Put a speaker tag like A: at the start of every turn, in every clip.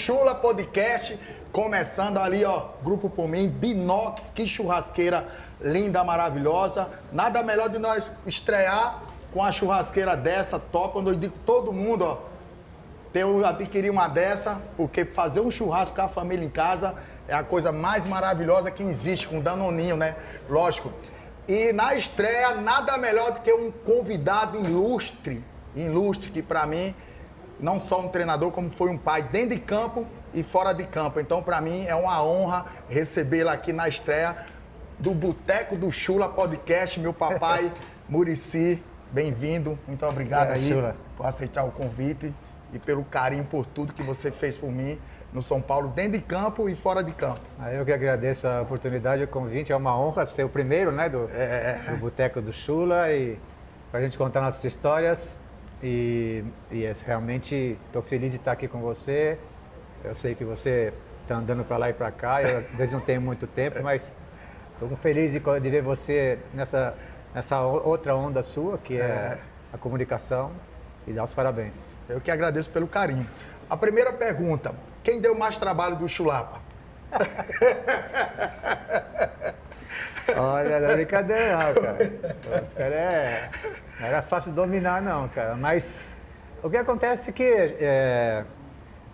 A: Chula Podcast, começando ali, ó, Grupo por mim, Binox, que churrasqueira linda, maravilhosa. Nada melhor de nós estrear com a churrasqueira dessa, top, onde eu digo todo mundo, ó, adquirir uma dessa, porque fazer um churrasco com a família em casa é a coisa mais maravilhosa que existe, com Danoninho, né? Lógico. E na estreia, nada melhor do que um convidado ilustre, que pra mim, não só um treinador, como foi um pai dentro de campo e fora de campo. Então, pra mim, é uma honra recebê-lo aqui na estreia do Boteco do Chula Podcast, meu papai, Muricy. Bem-vindo, muito obrigado aí
B: Chula,
A: por aceitar o convite e pelo carinho por tudo que você fez por mim no São Paulo, dentro de campo e fora de campo.
B: Eu que agradeço a oportunidade, o convite. É uma honra ser o primeiro, né, do Boteco do Chula, e para a gente contar nossas histórias. Realmente estou feliz de estar aqui com você. Eu sei que você está andando para lá e para cá. Eu às vezes não tenho muito tempo, mas estou feliz de ver você nessa outra onda sua, que é a comunicação, e dar os parabéns.
A: Eu que agradeço pelo carinho. A primeira pergunta: quem deu mais trabalho do Chulapa?
B: Olha, não é brincadeira não, cara. Os caras não era fácil dominar não, cara. Mas o que acontece é que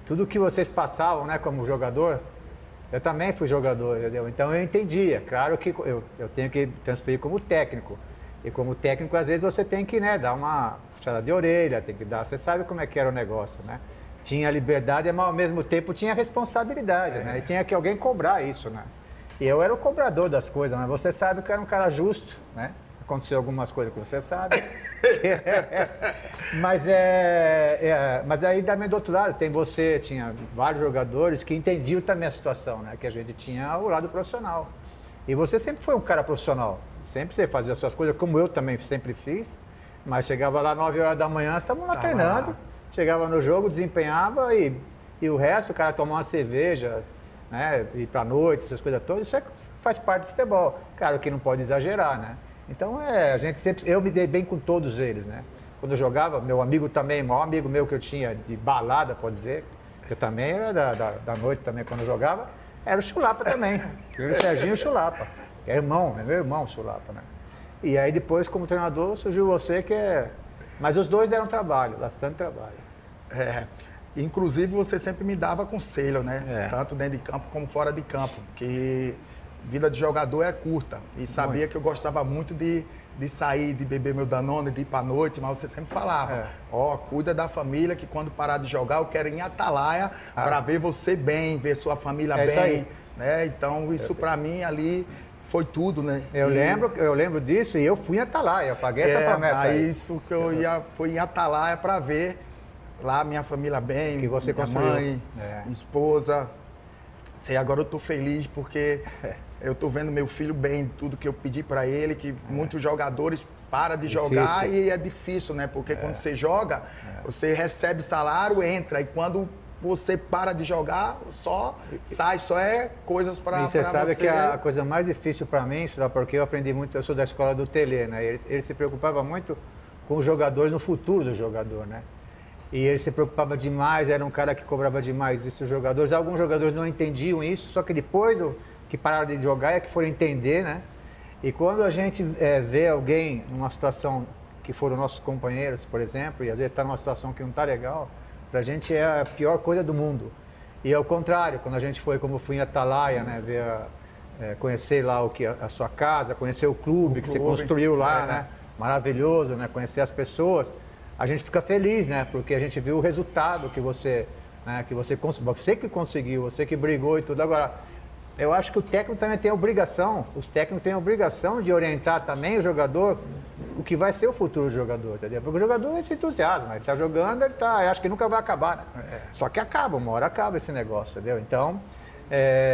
B: tudo que vocês passavam, né, como jogador, eu também fui jogador, entendeu? Então eu entendia. Claro que eu tenho que transferir como técnico. E como técnico, às vezes você tem que, né, dar uma puxada de orelha, tem que dar. Você sabe como é que era o negócio, né? Tinha liberdade, mas ao mesmo tempo tinha responsabilidade, né? E tinha que alguém cobrar isso, né? E eu era o cobrador das coisas, mas você sabe que eu era um cara justo, né? Aconteceu algumas coisas que você sabe. Mas aí também do outro lado, tinha vários jogadores que entendiam também a situação, né? Que a gente tinha o lado profissional. E você sempre foi um cara profissional. Sempre você fazia as suas coisas, como eu também sempre fiz. Mas chegava lá 9 horas da manhã, estávamos lá treinando. Chegava no jogo, desempenhava e o resto, o cara tomar uma cerveja, né, ir pra noite, essas coisas todas, isso faz parte do futebol. Claro que não pode exagerar, né? Então eu me dei bem com todos eles, né? Quando eu jogava, meu amigo também, o maior amigo meu que eu tinha de balada, pode dizer, que eu também era da noite também quando eu jogava, era o Chulapa também. O Serginho Chulapa, que é irmão, é meu irmão Chulapa, né? E aí depois, como treinador, surgiu você que Mas os dois deram trabalho, bastante trabalho.
A: Inclusive você sempre me dava conselho, né? Tanto dentro de campo como fora de campo, que vida de jogador é curta. E sabia que eu gostava muito de sair, de beber meu Danone, de ir pra noite, mas você sempre falava, cuida da família, que quando parar de jogar eu quero ir em Atalaia para ver você bem, ver sua família bem, né? Então isso para mim ali foi tudo, né?
B: Eu lembro disso, e eu fui em Atalaia, eu paguei essa promessa aí.
A: Isso que eu fui em Atalaia para ver lá minha família bem,
B: que você
A: minha
B: construiu.
A: Mãe, esposa. Agora eu tô feliz porque eu tô vendo meu filho bem, tudo que eu pedi para ele, que muitos jogadores param de jogar e é difícil, né? Porque quando você joga, você recebe salário, entra, e quando você para de jogar, só é coisas para você.
B: E você sabe que a coisa mais difícil para mim, porque eu aprendi muito, eu sou da escola do Tele, né? Ele se preocupava muito com os jogadores, no futuro do jogador, né? E ele se preocupava demais, era um cara que cobrava demais isso dos jogadores. Alguns jogadores não entendiam isso, só que depois que pararam de jogar é que foram entender, né? E quando a gente vê alguém numa situação que foram nossos companheiros, por exemplo, e às vezes está numa situação que não está legal, pra gente é a pior coisa do mundo. E ao contrário, quando a gente foi, como eu fui em Atalaia, né, conhecer lá a sua casa, conhecer o clube que você construiu lá, né, maravilhoso, né, conhecer as pessoas, a gente fica feliz, né, porque a gente viu o resultado que você que conseguiu, você que brigou e tudo. Agora, eu acho que o técnico também tem a obrigação, os técnicos têm a obrigação de orientar também o jogador o que vai ser o futuro do jogador, entendeu? Porque o jogador ele se entusiasma, ele está jogando, eu acho que nunca vai acabar, né? Só que uma hora acaba esse negócio, entendeu? Então,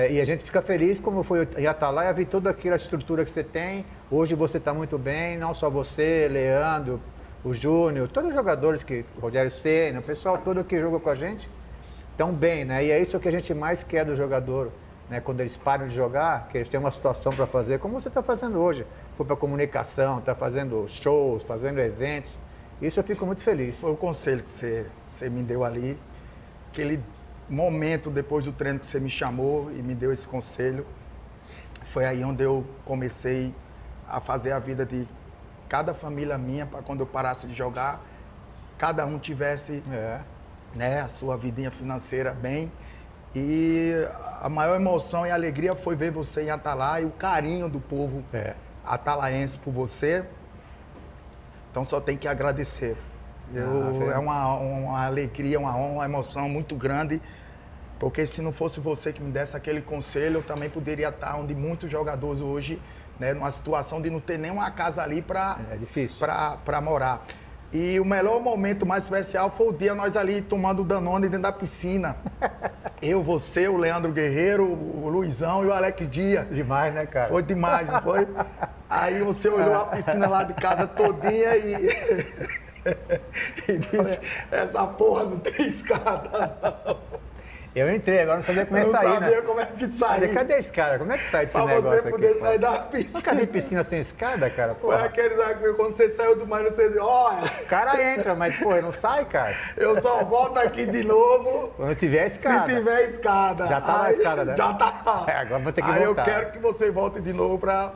B: e a gente fica feliz, como foi em Atalaia, vi toda aquela estrutura que você tem. Hoje você está muito bem, não só você, Leandro, o Júnior, todos os jogadores, o Rogério Ceni, o pessoal todo que joga com a gente, estão bem, né? E é isso que a gente mais quer do jogador, né? Quando eles param de jogar, que eles têm uma situação para fazer, como você está fazendo hoje. Foi para comunicação, está fazendo shows, fazendo eventos. Isso eu fico muito feliz.
A: Foi o conselho que você me deu ali, que ele momento depois do treino que você me chamou e me deu esse conselho, foi aí onde eu comecei a fazer a vida de cada família minha, para quando eu parasse de jogar, cada um tivesse né, a sua vidinha financeira bem. E a maior emoção e alegria foi ver você em Atalaia e o carinho do povo atalaense por você. Então só tem que agradecer. É uma alegria, uma honra, uma emoção muito grande, porque se não fosse você que me desse aquele conselho, eu também poderia estar onde muitos jogadores hoje, né, numa situação de não ter nenhuma casa ali para morar. E o melhor momento mais especial foi o dia nós ali tomando Danone dentro da piscina. Eu, você, o Leandro Guerreiro, o Luizão e o Alex Dias.
B: Demais, né, cara?
A: Foi demais, não foi? Aí você olhou a piscina lá de casa todinha e disse, essa porra não tem escada, não.
B: Eu entrei, agora não sabia como é sair, né?
A: Eu não sabia como é que sair.
B: Cadê a escada? Como é que sai desse
A: pra
B: negócio
A: você poder
B: aqui,
A: sair da piscina.
B: Nunca vi piscina sem escada, cara?
A: Foi aqueles quando você saiu do mar, você disse, olha...
B: O cara entra, mas, pô, não sai, cara.
A: Eu só volto aqui de novo...
B: Quando tiver escada.
A: Se tiver escada.
B: Já tá na escada, né?
A: Já tá.
B: Agora vou ter que
A: voltar. Aí
B: voltar.
A: eu quero que você volte de novo pra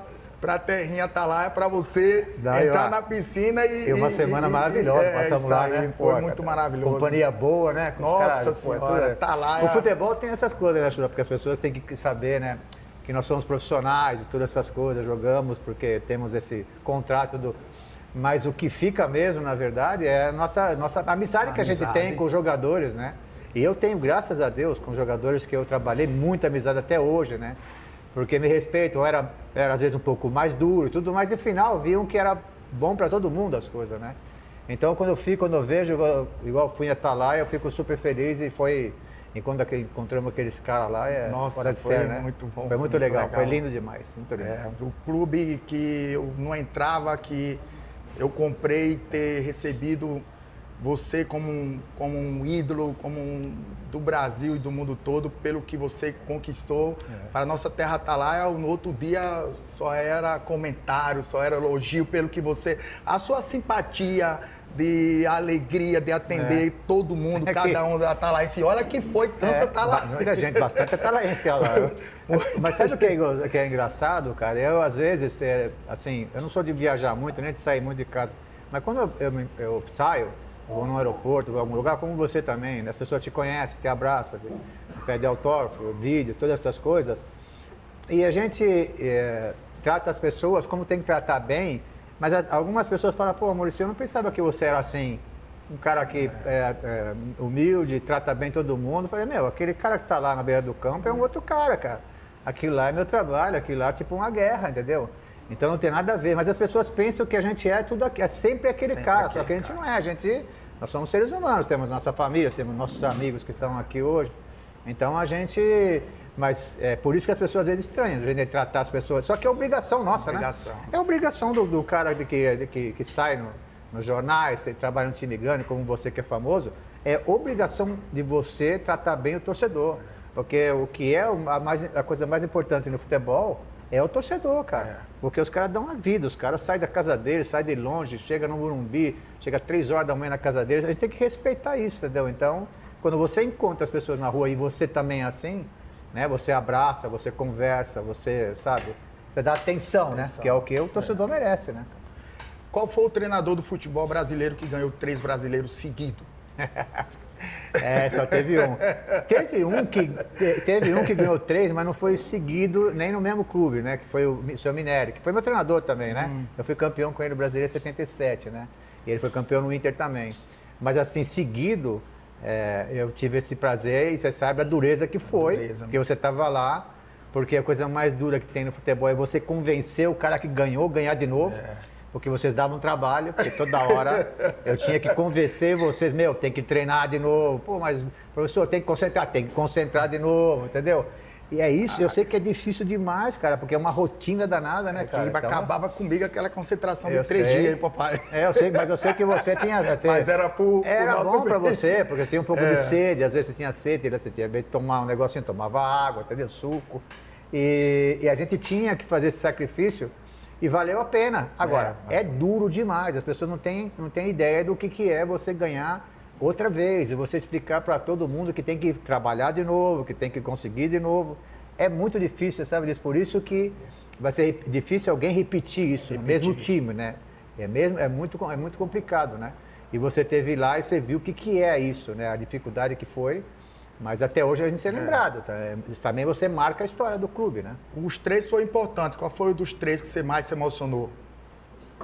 A: terrinha Atalaia, pra você entrar na piscina e...
B: uma semana maravilhosa, passamos lá, né?
A: Foi muito maravilhoso.
B: Companhia boa, né?
A: Nossa Senhora, Atalaia...
B: O futebol tem essas coisas, né, Chula? Porque as pessoas têm que saber, né? Que nós somos profissionais e todas essas coisas, jogamos porque temos esse contrato Mas o que fica mesmo, na verdade, é a nossa amizade que a gente tem com os jogadores, né? E eu tenho, graças a Deus, com jogadores que eu trabalhei, muita amizade até hoje, né? Porque me respeitam, era às vezes um pouco mais duro e tudo, mas no final viam que era bom para todo mundo as coisas, né? Então quando eu vejo, igual fui em Atalaia, eu fico super feliz e foi, enquanto encontramos aqueles caras lá, fora de série, né?
A: Muito bom.
B: Foi muito legal, foi lindo demais, muito legal.
A: O clube que eu não entrava, que eu comprei, ter recebido você como um ídolo, do Brasil e do mundo todo, pelo que você conquistou para a nossa terra Atalaia. No outro dia só era comentário, só era elogio pelo que você... A sua simpatia, de alegria, de atender todo mundo, cada um da Atalaense. Olha que foi tanta Atalaense.
B: Muita gente, bastante Atalaense lá. Mas sabe o que é engraçado, cara? Eu, às vezes, assim, eu não sou de viajar muito, nem de sair muito de casa, mas quando eu saio, vou num aeroporto, vou em algum lugar, como você também, né? As pessoas te conhecem, te abraçam, pedem autógrafo, vídeo, todas essas coisas. E a gente trata as pessoas como tem que tratar bem, mas algumas pessoas falam, pô, Maurício, eu não pensava que você era assim, um cara que é humilde, trata bem todo mundo. Eu falei, meu, aquele cara que tá lá na beira do campo é um outro cara. Aquilo lá é meu trabalho, aquilo lá é tipo uma guerra, entendeu? Então não tem nada a ver, mas as pessoas pensam que a gente é tudo aqui, é sempre aquele cara, só que a gente não é, nós somos seres humanos, temos nossa família, temos nossos amigos que estão aqui hoje, então mas é por isso que as pessoas às vezes estranham, a gente tratar as pessoas, só que é obrigação nossa, né? É obrigação do cara que sai nos jornais, que trabalha no time grande, como você que é famoso, é obrigação de você tratar bem o torcedor, porque o que é a coisa mais importante no futebol é o torcedor, cara. Porque os caras dão a vida, os caras saem da casa deles, saem de longe, chegam no Morumbi, chega 3 horas da manhã na casa deles, a gente tem que respeitar isso, entendeu? Então, quando você encontra as pessoas na rua e você também é assim, né? Você abraça, você conversa, você, sabe? Você dá atenção, né? Que é o que o torcedor merece, né?
A: Qual foi o treinador do futebol brasileiro que ganhou 3 brasileiros seguidos?
B: Só teve um. Teve um que ganhou 3, mas não foi seguido nem no mesmo clube, né? Que foi o seu Minério, que foi meu treinador também, né? Eu fui campeão com ele no Brasileiro em 77, né? E ele foi campeão no Inter também. Mas assim, seguido, eu tive esse prazer e você sabe a dureza que foi, porque você estava lá, porque a coisa mais dura que tem no futebol é você convencer o cara que ganhou, ganhar de novo. Porque vocês davam trabalho, porque toda hora eu tinha que convencer vocês, tem que treinar de novo. Pô, mas professor, tem que concentrar de novo, entendeu? E é isso, eu sei que é difícil demais, cara, porque é uma rotina danada, né, cara?
A: Acabava comigo aquela concentração de 3 dias, hein, papai?
B: Eu sei, mas eu sei que você tinha...
A: Mas era
B: bom pra você, porque tinha um pouco de sede, às vezes você tinha sede, você tinha de tomar um negocinho, tomava água, entendeu? Suco. E a gente tinha que fazer esse sacrifício. E valeu a pena. Agora, é duro demais. As pessoas não têm ideia do que é você ganhar outra vez, e você explicar para todo mundo que tem que trabalhar de novo, que tem que conseguir de novo. É muito difícil, sabe disso? Por isso que vai ser difícil alguém repetir isso no mesmo time, né? É muito complicado, né? E você teve lá e você viu o que é isso, né? A dificuldade que foi, mas até hoje a gente ser lembrado, tá? Também você marca a história do clube, né?
A: Os 3 foram importantes. Qual foi o dos 3 que você mais se emocionou?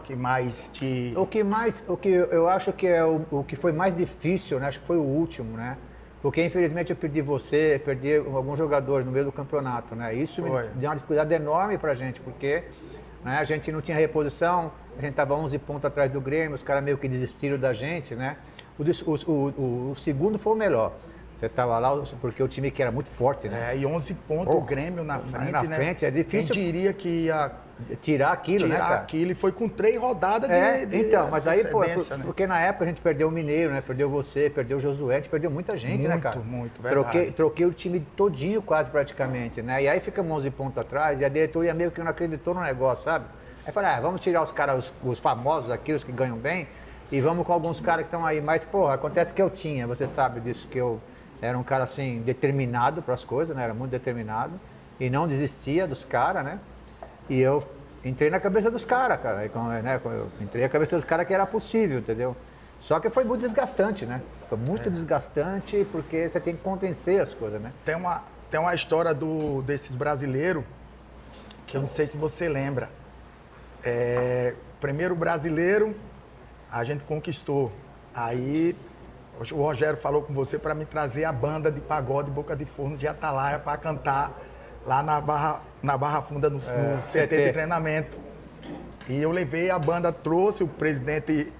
A: Que mais te...
B: O que eu acho que é o que foi mais difícil, né? Acho que foi o último, né? Porque infelizmente eu perdi alguns jogadores no meio do campeonato, né? Isso me deu uma dificuldade enorme pra gente, porque né, a gente não tinha reposição, a gente estava 11 pontos atrás do Grêmio, os caras meio que desistiram da gente, né? O segundo foi o melhor. Você estava lá porque o time que era muito forte, né?
A: E 11 pontos, o Grêmio na frente,
B: na frente, é difícil.
A: Quem diria que ia
B: tirar aquilo, né, cara?
A: Aquilo, e foi com 3 rodadas
B: então, mas aí, pô,
A: né?
B: porque na época a gente perdeu o Mineiro, né? Perdeu você, perdeu o Josué, a gente perdeu muita gente, né, cara?
A: Muito, verdade.
B: Troquei o time todinho quase praticamente, né? E aí ficamos 11 pontos atrás e a diretoria meio que não acreditou no negócio, sabe? Aí falei, vamos tirar os caras, os famosos aqui, os que ganham bem, e vamos com alguns caras que estão aí. Mas, porra, acontece que eu tinha, você sabe disso, que eu era um cara, assim, determinado para as coisas, né? Era muito determinado e não desistia dos caras, né? E eu entrei na cabeça dos caras, cara. Eu entrei na cabeça dos caras que era possível, entendeu? Só que foi muito desgastante, né? Foi muito desgastante porque você tem que convencer as coisas, né?
A: Tem uma história desses brasileiros que eu não sei se você lembra. Primeiro brasileiro, a gente conquistou. Aí o Rogério falou com você para me trazer a banda de pagode Boca de Forno de Atalaia para cantar lá na Barra Funda, no CT de treinamento. E eu levei, a banda trouxe, o presidente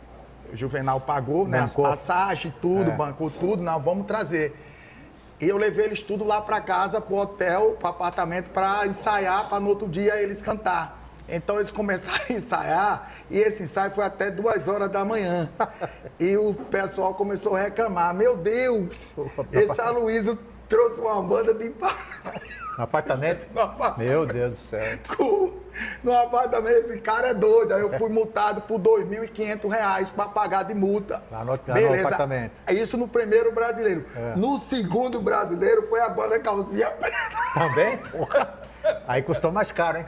A: Juvenal pagou, né, as passagens, tudo, bancou tudo, nós vamos trazer. E eu levei eles tudo lá para casa, pro hotel, pro apartamento, para ensaiar, para no outro dia eles cantar. Então eles começaram a ensaiar, e esse ensaio foi até 2 horas da manhã. E o pessoal começou a reclamar, meu Deus, esse Aloysio trouxe uma banda de
B: no apartamento? Meu Deus do céu.
A: No apartamento, esse cara é doido. Aí eu fui multado por R$2.500 para pagar de multa.
B: Lá no apartamento.
A: Isso no primeiro brasileiro. No segundo brasileiro foi a banda Calcinha Preta.
B: Também? Aí custou mais caro, hein?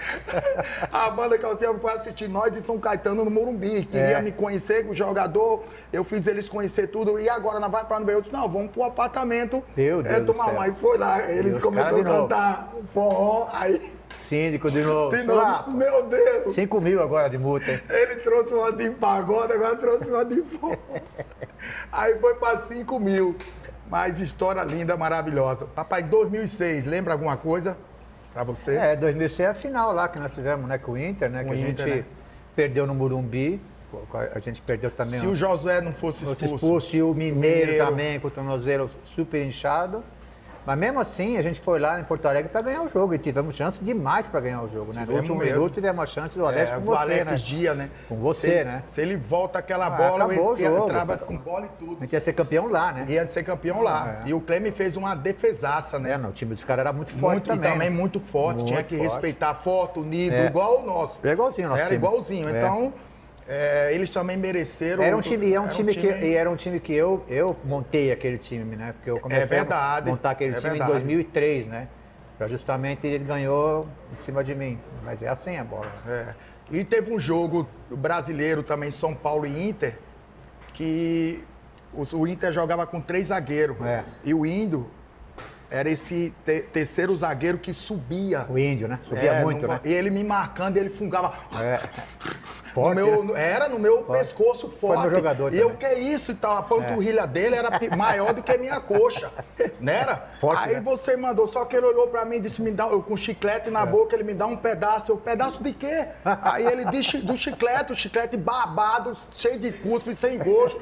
A: A banda Calcinha foi assistir nós em São Caetano, no Morumbi. Queria me conhecer com o jogador, eu fiz eles conhecer tudo. E agora nós vamos para onde? Eu disse, não, vamos pro apartamento.
B: Meu Deus do céu.
A: Aí foi lá, eles começaram a cantar forró, aí...
B: Síndico de novo.
A: Meu Deus.
B: 5 mil agora de multa, hein?
A: Ele trouxe uma de pagode, agora trouxe uma de forró. Aí foi para 5 mil. Mas história linda, maravilhosa. Papai, 2006, lembra alguma coisa para você?
B: 2006 é a final lá que nós tivemos, né, com o Inter, né? Que a gente perdeu no Morumbi. A gente perdeu também.
A: Se o Josué não fosse expulso.
B: E o Mineiro também, com o tornozelo super inchado. Mas mesmo assim, a gente foi lá em Porto Alegre para ganhar o jogo e tivemos chance demais para ganhar o jogo, né? No último minuto tivemos a chance do Alex com você,
A: Alex
B: né?
A: Dia, né?
B: Com você, né?
A: Se ele volta aquela bola, ele entrava com bola e tudo.
B: A gente ia ser campeão lá, né?
A: Ia ser campeão lá. E o Cleme fez uma defesaça, né?
B: O time dos caras era muito forte também.
A: E também muito forte, tinha que respeitar forte, unido, igual o nosso.
B: Era igualzinho o nosso time.
A: Era igualzinho, então... eles também mereceram.
B: Era um time que eu montei aquele time, né? Porque eu comecei a montar aquele time em 2003, né? Pra justamente ele ganhou em cima de mim. Mas é assim a bola.
A: E teve um jogo brasileiro também, São Paulo e Inter, que o Inter jogava com 3 zagueiros. E o Índio era esse terceiro zagueiro que subia.
B: O Índio, né? Subia muito, né?
A: E ele me marcando, ele fungava.
B: Forte,
A: no meu pescoço forte.
B: Foi meu jogador
A: e eu, que é isso e tal, a panturrilha dele era maior do que a minha coxa, não era?
B: Forte,
A: aí você mandou, só que ele olhou pra mim e disse, me dá, eu com chiclete na boca, ele me dá um pedaço, pedaço de quê? Aí ele disse, do chiclete, o chiclete babado, cheio de cuspe, sem gosto.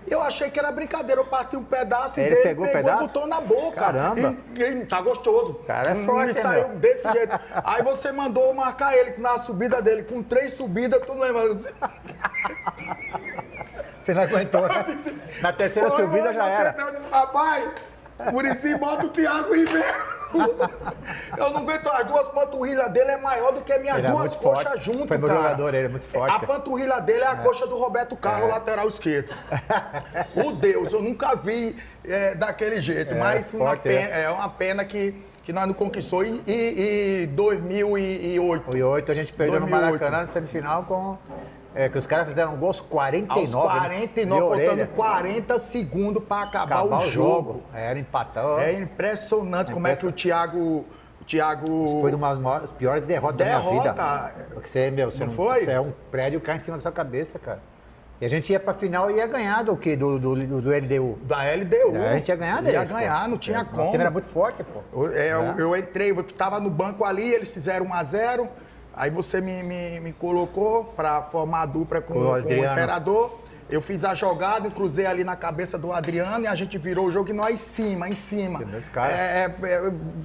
A: Eu achei que era brincadeira, eu parti um pedaço e
B: ele
A: dele
B: pegou
A: e
B: pedaço?
A: botou na boca.
B: Caramba!
A: E tá gostoso.
B: Cara, é forte,
A: me saiu desse jeito. Aí você mandou marcar ele na subida dele, com 3 subidas, tu não lembra?
B: Você não aguentou, né? Na terceira subida já era.
A: Eu disse, papai, Muricy bota o Thiago Ribeiro. Eu não aguento, as duas panturrilhas dele é maior do que as minhas
B: Ele é
A: duas
B: muito
A: coxas
B: forte.
A: juntas,
B: Foi meu
A: cara.
B: jogador, ele é muito forte.
A: A panturrilha dele é a coxa do Roberto Carlos, lateral esquerdo. O Deus, eu nunca vi daquele jeito, mas
B: forte,
A: é uma pena que nós não conquistou. E 2008.
B: Em 2008 a gente perdeu
A: 2008.
B: no Maracanã na semifinal com... que os caras fizeram um gol aos 49.
A: Aos 49, faltando 40 segundos para acabar o jogo.
B: Era empatado.
A: É impressionante como é que o Thiago...
B: Foi uma das piores derrotas da minha vida. Porque você, você
A: não foi?
B: Você é um prédio cai em cima da sua cabeça, cara. E a gente ia pra final e ia ganhar do quê? Do LDU.
A: Da LDU.
B: A gente ia ganhar deles.
A: Ia ganhar, não tinha como.
B: O time era muito forte, pô.
A: Eu entrei, eu estava no banco ali, eles fizeram 1-0. Aí você me colocou para formar a dupla com o Imperador. Eu fiz a jogada, cruzei ali na cabeça do Adriano e a gente virou o jogo e nós em cima.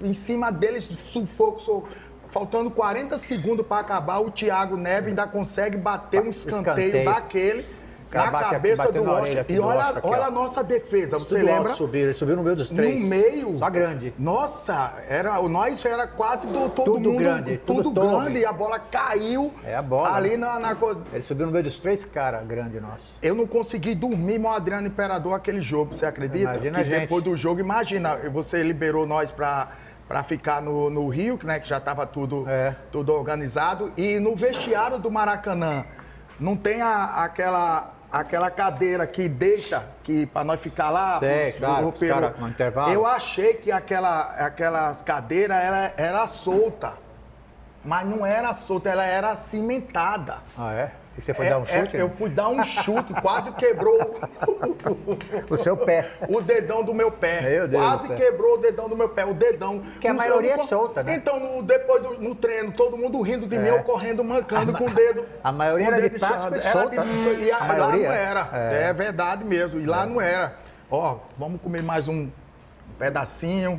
A: Em cima deles, sufoco. Faltando 40 segundos para acabar, o Thiago Neves ainda consegue bater um escanteio daquele na cabeça do Oscar. E olha a nossa defesa, você lembra?
B: Ele subiu no meio dos três.
A: No meio.
B: Só grande.
A: Nossa, nós era quase todo mundo.
B: Grande,
A: tudo grande. E a bola caiu ali na coisa.
B: Ele subiu no meio dos três caras grandes nossos.
A: Eu não consegui dormir, meu Adriano Imperador, aquele jogo, você acredita?
B: Imagina, gente.
A: Depois do jogo, imagina, você liberou nós para ficar no Rio, né, que já estava tudo organizado. E no vestiário do Maracanã, não tem aquela cadeira que deita, para nós ficar lá.
B: Sei, claro, cara, no intervalo.
A: Eu achei que aquelas cadeiras era solta, mas não era solta, ela era cimentada.
B: Ah, é? E você foi dar um chute?
A: Eu fui dar um chute, quase quebrou
B: o seu pé.
A: O dedão do meu pé.
B: Meu Deus,
A: quase quebrou o dedão do meu pé, o dedão.
B: Porque a maioria é solta, né?
A: Então, depois no treino, todo mundo rindo de mim, eu correndo, mancando com o dedo.
B: A maioria era de plástico e solta.
A: E lá não era. É verdade mesmo, e lá não era. Ó, vamos comer mais um pedacinho.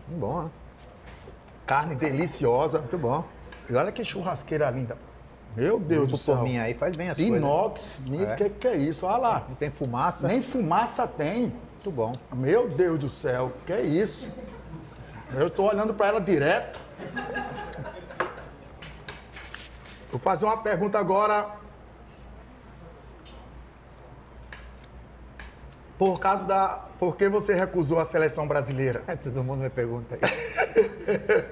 B: Bom, né?
A: Carne deliciosa.
B: Muito bom.
A: E olha que churrasqueira linda. Meu Deus do céu.
B: Por mim aí faz bem as coisas.
A: Inox, que é isso? Olha lá.
B: Não tem fumaça.
A: Nem fumaça tem.
B: Muito bom.
A: Meu Deus do céu, que é isso? Eu tô olhando para ela direto. Vou fazer uma pergunta agora. Por que você recusou a seleção brasileira?
B: Todo mundo me pergunta isso.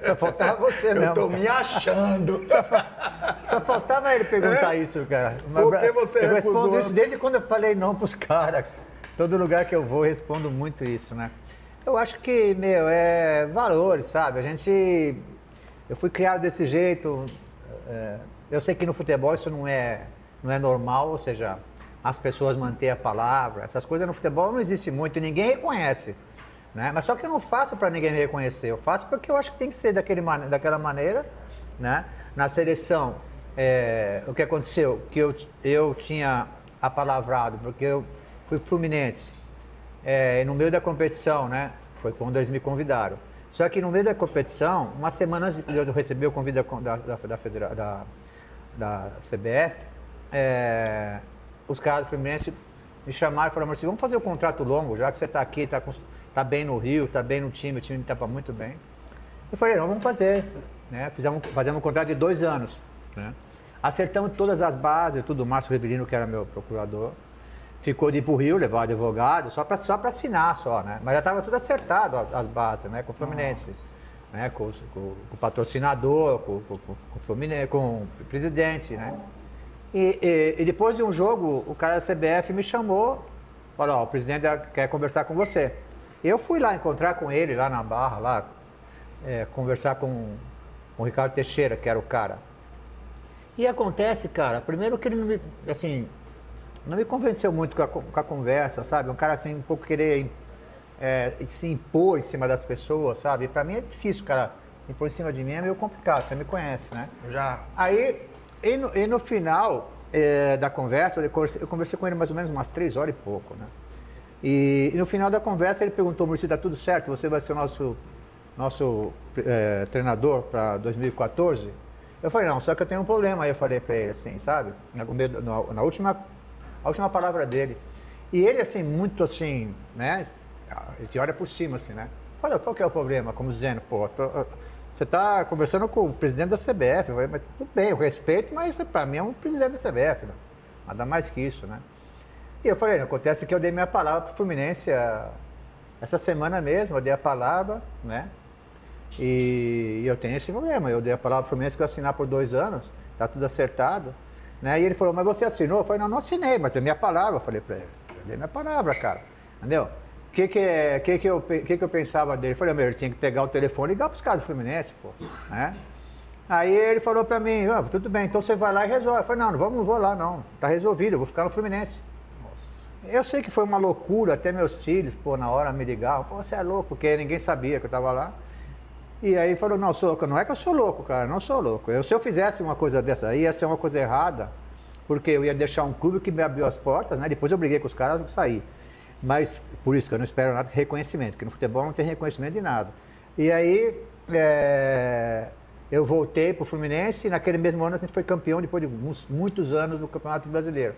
B: Só faltava você mesmo.
A: Eu tô me achando.
B: Só faltava ele perguntar isso, cara.
A: Por que você
B: eu
A: recusou?
B: respondo isso desde quando eu falei não pros caras. Todo lugar que eu vou, eu respondo muito isso, né? Eu acho que, é valores, sabe? Eu fui criado desse jeito. Eu sei que no futebol isso não é normal, ou seja, as pessoas manter a palavra, essas coisas no futebol não existe muito, ninguém reconhece, né? Mas só que eu não faço para ninguém me reconhecer, eu faço porque eu acho que tem que ser daquela maneira, né? Na seleção, o que aconteceu, que eu tinha apalavrado, porque eu fui Fluminense, no meio da competição, né? Foi quando eles me convidaram. Só que no meio da competição, uma semana antes de eu receber o convite da CBF, os caras do Fluminense me chamaram e falaram assim, vamos fazer um contrato longo, já que você está aqui, tá bem no Rio, está bem no time, o time estava muito bem. Eu falei, não, vamos fazer, né? Fazemos um contrato de 2 anos, né? Acertamos todas as bases, tudo, o Márcio Rivelino, que era meu procurador, ficou de ir pro Rio, levar advogado, só para assinar, né? Mas já estava tudo acertado, as bases, né? Com o Fluminense, né? Com o patrocinador, com o Fluminense, com o presidente, né? E depois de um jogo, o cara da CBF me chamou, falou, o presidente quer conversar com você. Eu fui lá encontrar com ele, lá na Barra, lá, conversar com o Ricardo Teixeira, que era o cara. E acontece, cara, primeiro que ele não me convenceu muito com a conversa, sabe? Um cara assim, um pouco querer se impor em cima das pessoas, sabe? E pra mim é difícil, cara, se impor em cima de mim é meio complicado, você me conhece, né? Aí, no final da conversa, eu conversei com ele mais ou menos umas 3 horas e pouco, né? E no final da conversa ele perguntou, Muricy, tá tudo certo? Você vai ser o nosso treinador para 2014? Eu falei, não, só que eu tenho um problema. Aí eu falei pra ele assim, sabe? A última palavra dele. E ele, assim, muito assim, né? Ele te olha por cima, assim, né? Fala, qual que é o problema? Como dizendo, pô, você está conversando com o presidente da CBF, mas tudo bem, eu respeito, mas para mim é um presidente da CBF, né? Nada mais que isso, né? E eu falei, acontece que eu dei minha palavra para o Fluminense essa semana mesmo, eu dei a palavra, né? E eu tenho esse problema, eu dei a palavra para o Fluminense que eu ia assinar por 2 anos, tá tudo acertado, né? E ele falou, mas você assinou? Eu falei, não assinei, mas é minha palavra, eu falei para ele, eu dei minha palavra, cara, entendeu? O que eu pensava dele? Eu falei, ele tinha que pegar o telefone e ligar para os caras do Fluminense, pô, né? Aí ele falou para mim, tudo bem, então você vai lá e resolve. Eu falei, não vou lá não, tá resolvido, eu vou ficar no Fluminense. Nossa. Eu sei que foi uma loucura, até meus filhos, pô, na hora me ligavam, pô, você é louco, porque ninguém sabia que eu estava lá. E aí falou, não, não é que eu sou louco, cara, não sou louco. Se eu fizesse uma coisa dessa aí, ia ser uma coisa errada, porque eu ia deixar um clube que me abriu as portas, né? Depois eu briguei com os caras e saí. Mas, por isso que eu não espero nada de reconhecimento, porque no futebol não tem reconhecimento de nada. E aí, eu voltei para o Fluminense e naquele mesmo ano a gente foi campeão depois de muitos anos do Campeonato Brasileiro.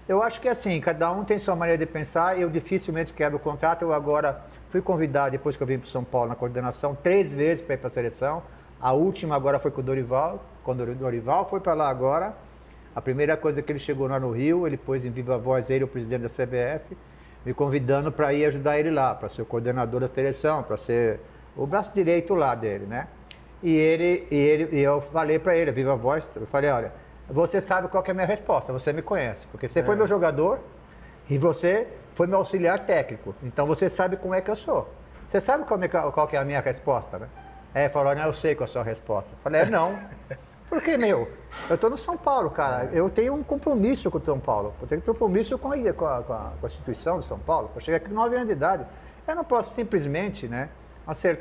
B: Eu acho que assim, cada um tem sua maneira de pensar, eu dificilmente quebro o contrato, eu agora fui convidado, depois que eu vim para São Paulo na coordenação, 3 vezes para ir para a seleção, a última agora foi com o Dorival, quando o Dorival foi para lá agora, a primeira coisa que ele chegou lá no Rio, ele pôs em viva voz ele, o presidente da CBF, me convidando para ir ajudar ele lá, para ser o coordenador da seleção, para ser o braço direito lá dele, né? E eu falei para ele, viva voz, eu falei, olha, você sabe qual que é a minha resposta, você me conhece, porque você foi meu jogador e você foi meu auxiliar técnico, então você sabe como é que eu sou. Você sabe qual que é a minha resposta, né? Ele falou, não, eu sei qual é a sua resposta. Eu falei, não. Porque, eu estou no São Paulo, cara. Eu tenho um compromisso com o São Paulo. Eu tenho um compromisso com a instituição de São Paulo. Eu cheguei aqui com 9 anos de idade. Eu não posso simplesmente, né,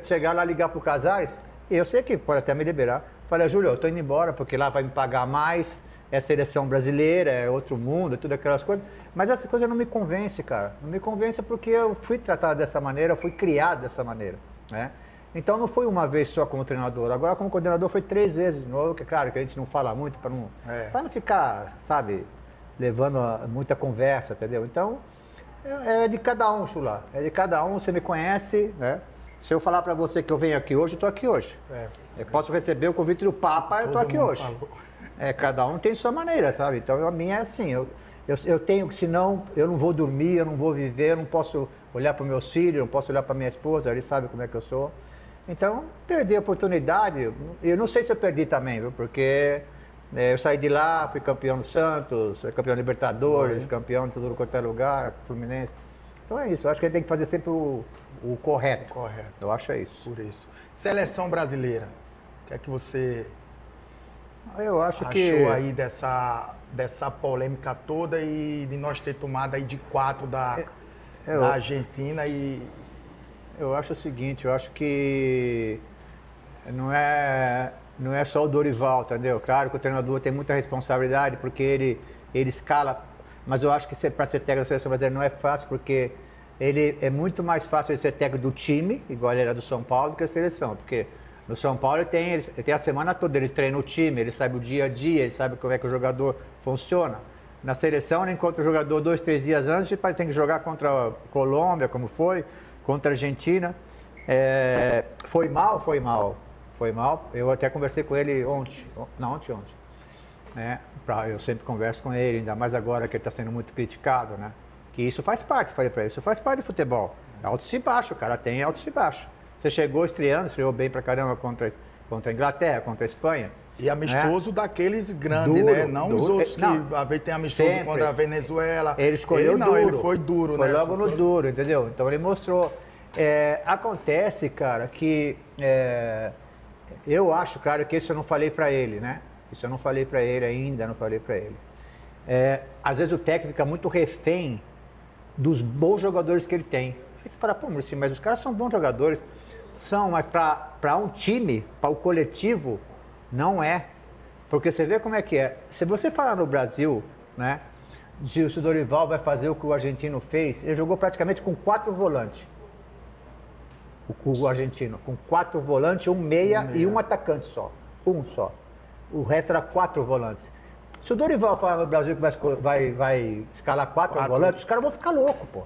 B: chegar lá, ligar para o Casares, e eu sei que pode até me liberar. Falei, Júlio, eu estou indo embora porque lá vai me pagar mais, é seleção brasileira, é outro mundo, é tudo aquelas coisas. Mas essa coisa não me convence, cara. Não me convence porque eu fui tratado dessa maneira, eu fui criado dessa maneira, né? Então não foi uma vez só como treinador, agora como coordenador foi 3 vezes de novo, que é claro que a gente não fala muito para não ficar, sabe, levando muita conversa, entendeu? Então é de cada um, Chula, é de cada um, você me conhece, né? Se eu falar para você que eu venho aqui hoje, eu estou aqui hoje. Eu posso receber o convite do Papa, eu estou aqui hoje. Cada um tem sua maneira, sabe? Então a minha é assim, eu tenho, senão eu não vou dormir, eu não vou viver, eu não posso olhar para os meus filhos, não posso olhar para minha esposa, eles sabem como é que eu sou. Então, perdi a oportunidade, eu não sei se eu perdi também, viu? Porque eu saí de lá, fui campeão do Santos, campeão da Libertadores, campeão de tudo quanto é lugar, Fluminense. Então é isso, eu acho que a gente tem que fazer sempre o correto.
A: Correto.
B: Eu acho isso.
A: Por isso. Seleção brasileira, o que é que você
B: achou
A: aí dessa polêmica toda e de nós ter tomado aí de 4 da Argentina e...
B: Eu acho o seguinte, eu acho que não é só o Dorival, entendeu? Claro que o treinador tem muita responsabilidade porque ele escala, mas eu acho que para ser técnico da seleção brasileira não é fácil porque ele é muito mais fácil ele ser técnico do time, igual ele era do São Paulo, do que a seleção, porque no São Paulo ele tem a semana toda, ele treina o time, ele sabe o dia a dia, ele sabe como é que o jogador funciona. Na seleção ele encontra o jogador 2, 3 dias antes, ele tem que jogar contra a Colômbia, como foi, contra a Argentina. Foi mal. Eu até conversei com ele ontem. Eu sempre converso com ele, ainda mais agora que ele está sendo muito criticado, né? Que isso faz parte, falei para ele, isso faz parte do futebol. Altos e baixos, o cara tem altos e baixos. Você estreou bem pra caramba contra a Inglaterra, contra a Espanha.
A: E amistoso daqueles grandes, né? Não os outros que às vezes tem amistoso
B: sempre.
A: Contra a Venezuela.
B: Ele escolheu duro.
A: Ele foi duro,
B: foi
A: né?
B: Logo no duro, entendeu? Então ele mostrou. Acontece, cara, que eu acho, cara, que isso eu não falei pra ele, né? Isso eu não falei pra ele ainda, não falei pra ele. Às vezes o técnico fica muito refém dos bons jogadores que ele tem. Aí você fala, pô, Muricy, mas os caras são bons jogadores. São, mas para um time, para o coletivo, não é. Porque você vê como é que é. Se você falar no Brasil, né, se o Dorival vai fazer o que o argentino fez, ele jogou praticamente com 4 volantes. O argentino, com 4 volantes, um meia e um atacante só. Um só. O resto era 4 volantes. Se o Dorival falar no Brasil que vai escalar 4 volantes, os caras vão ficar loucos, pô.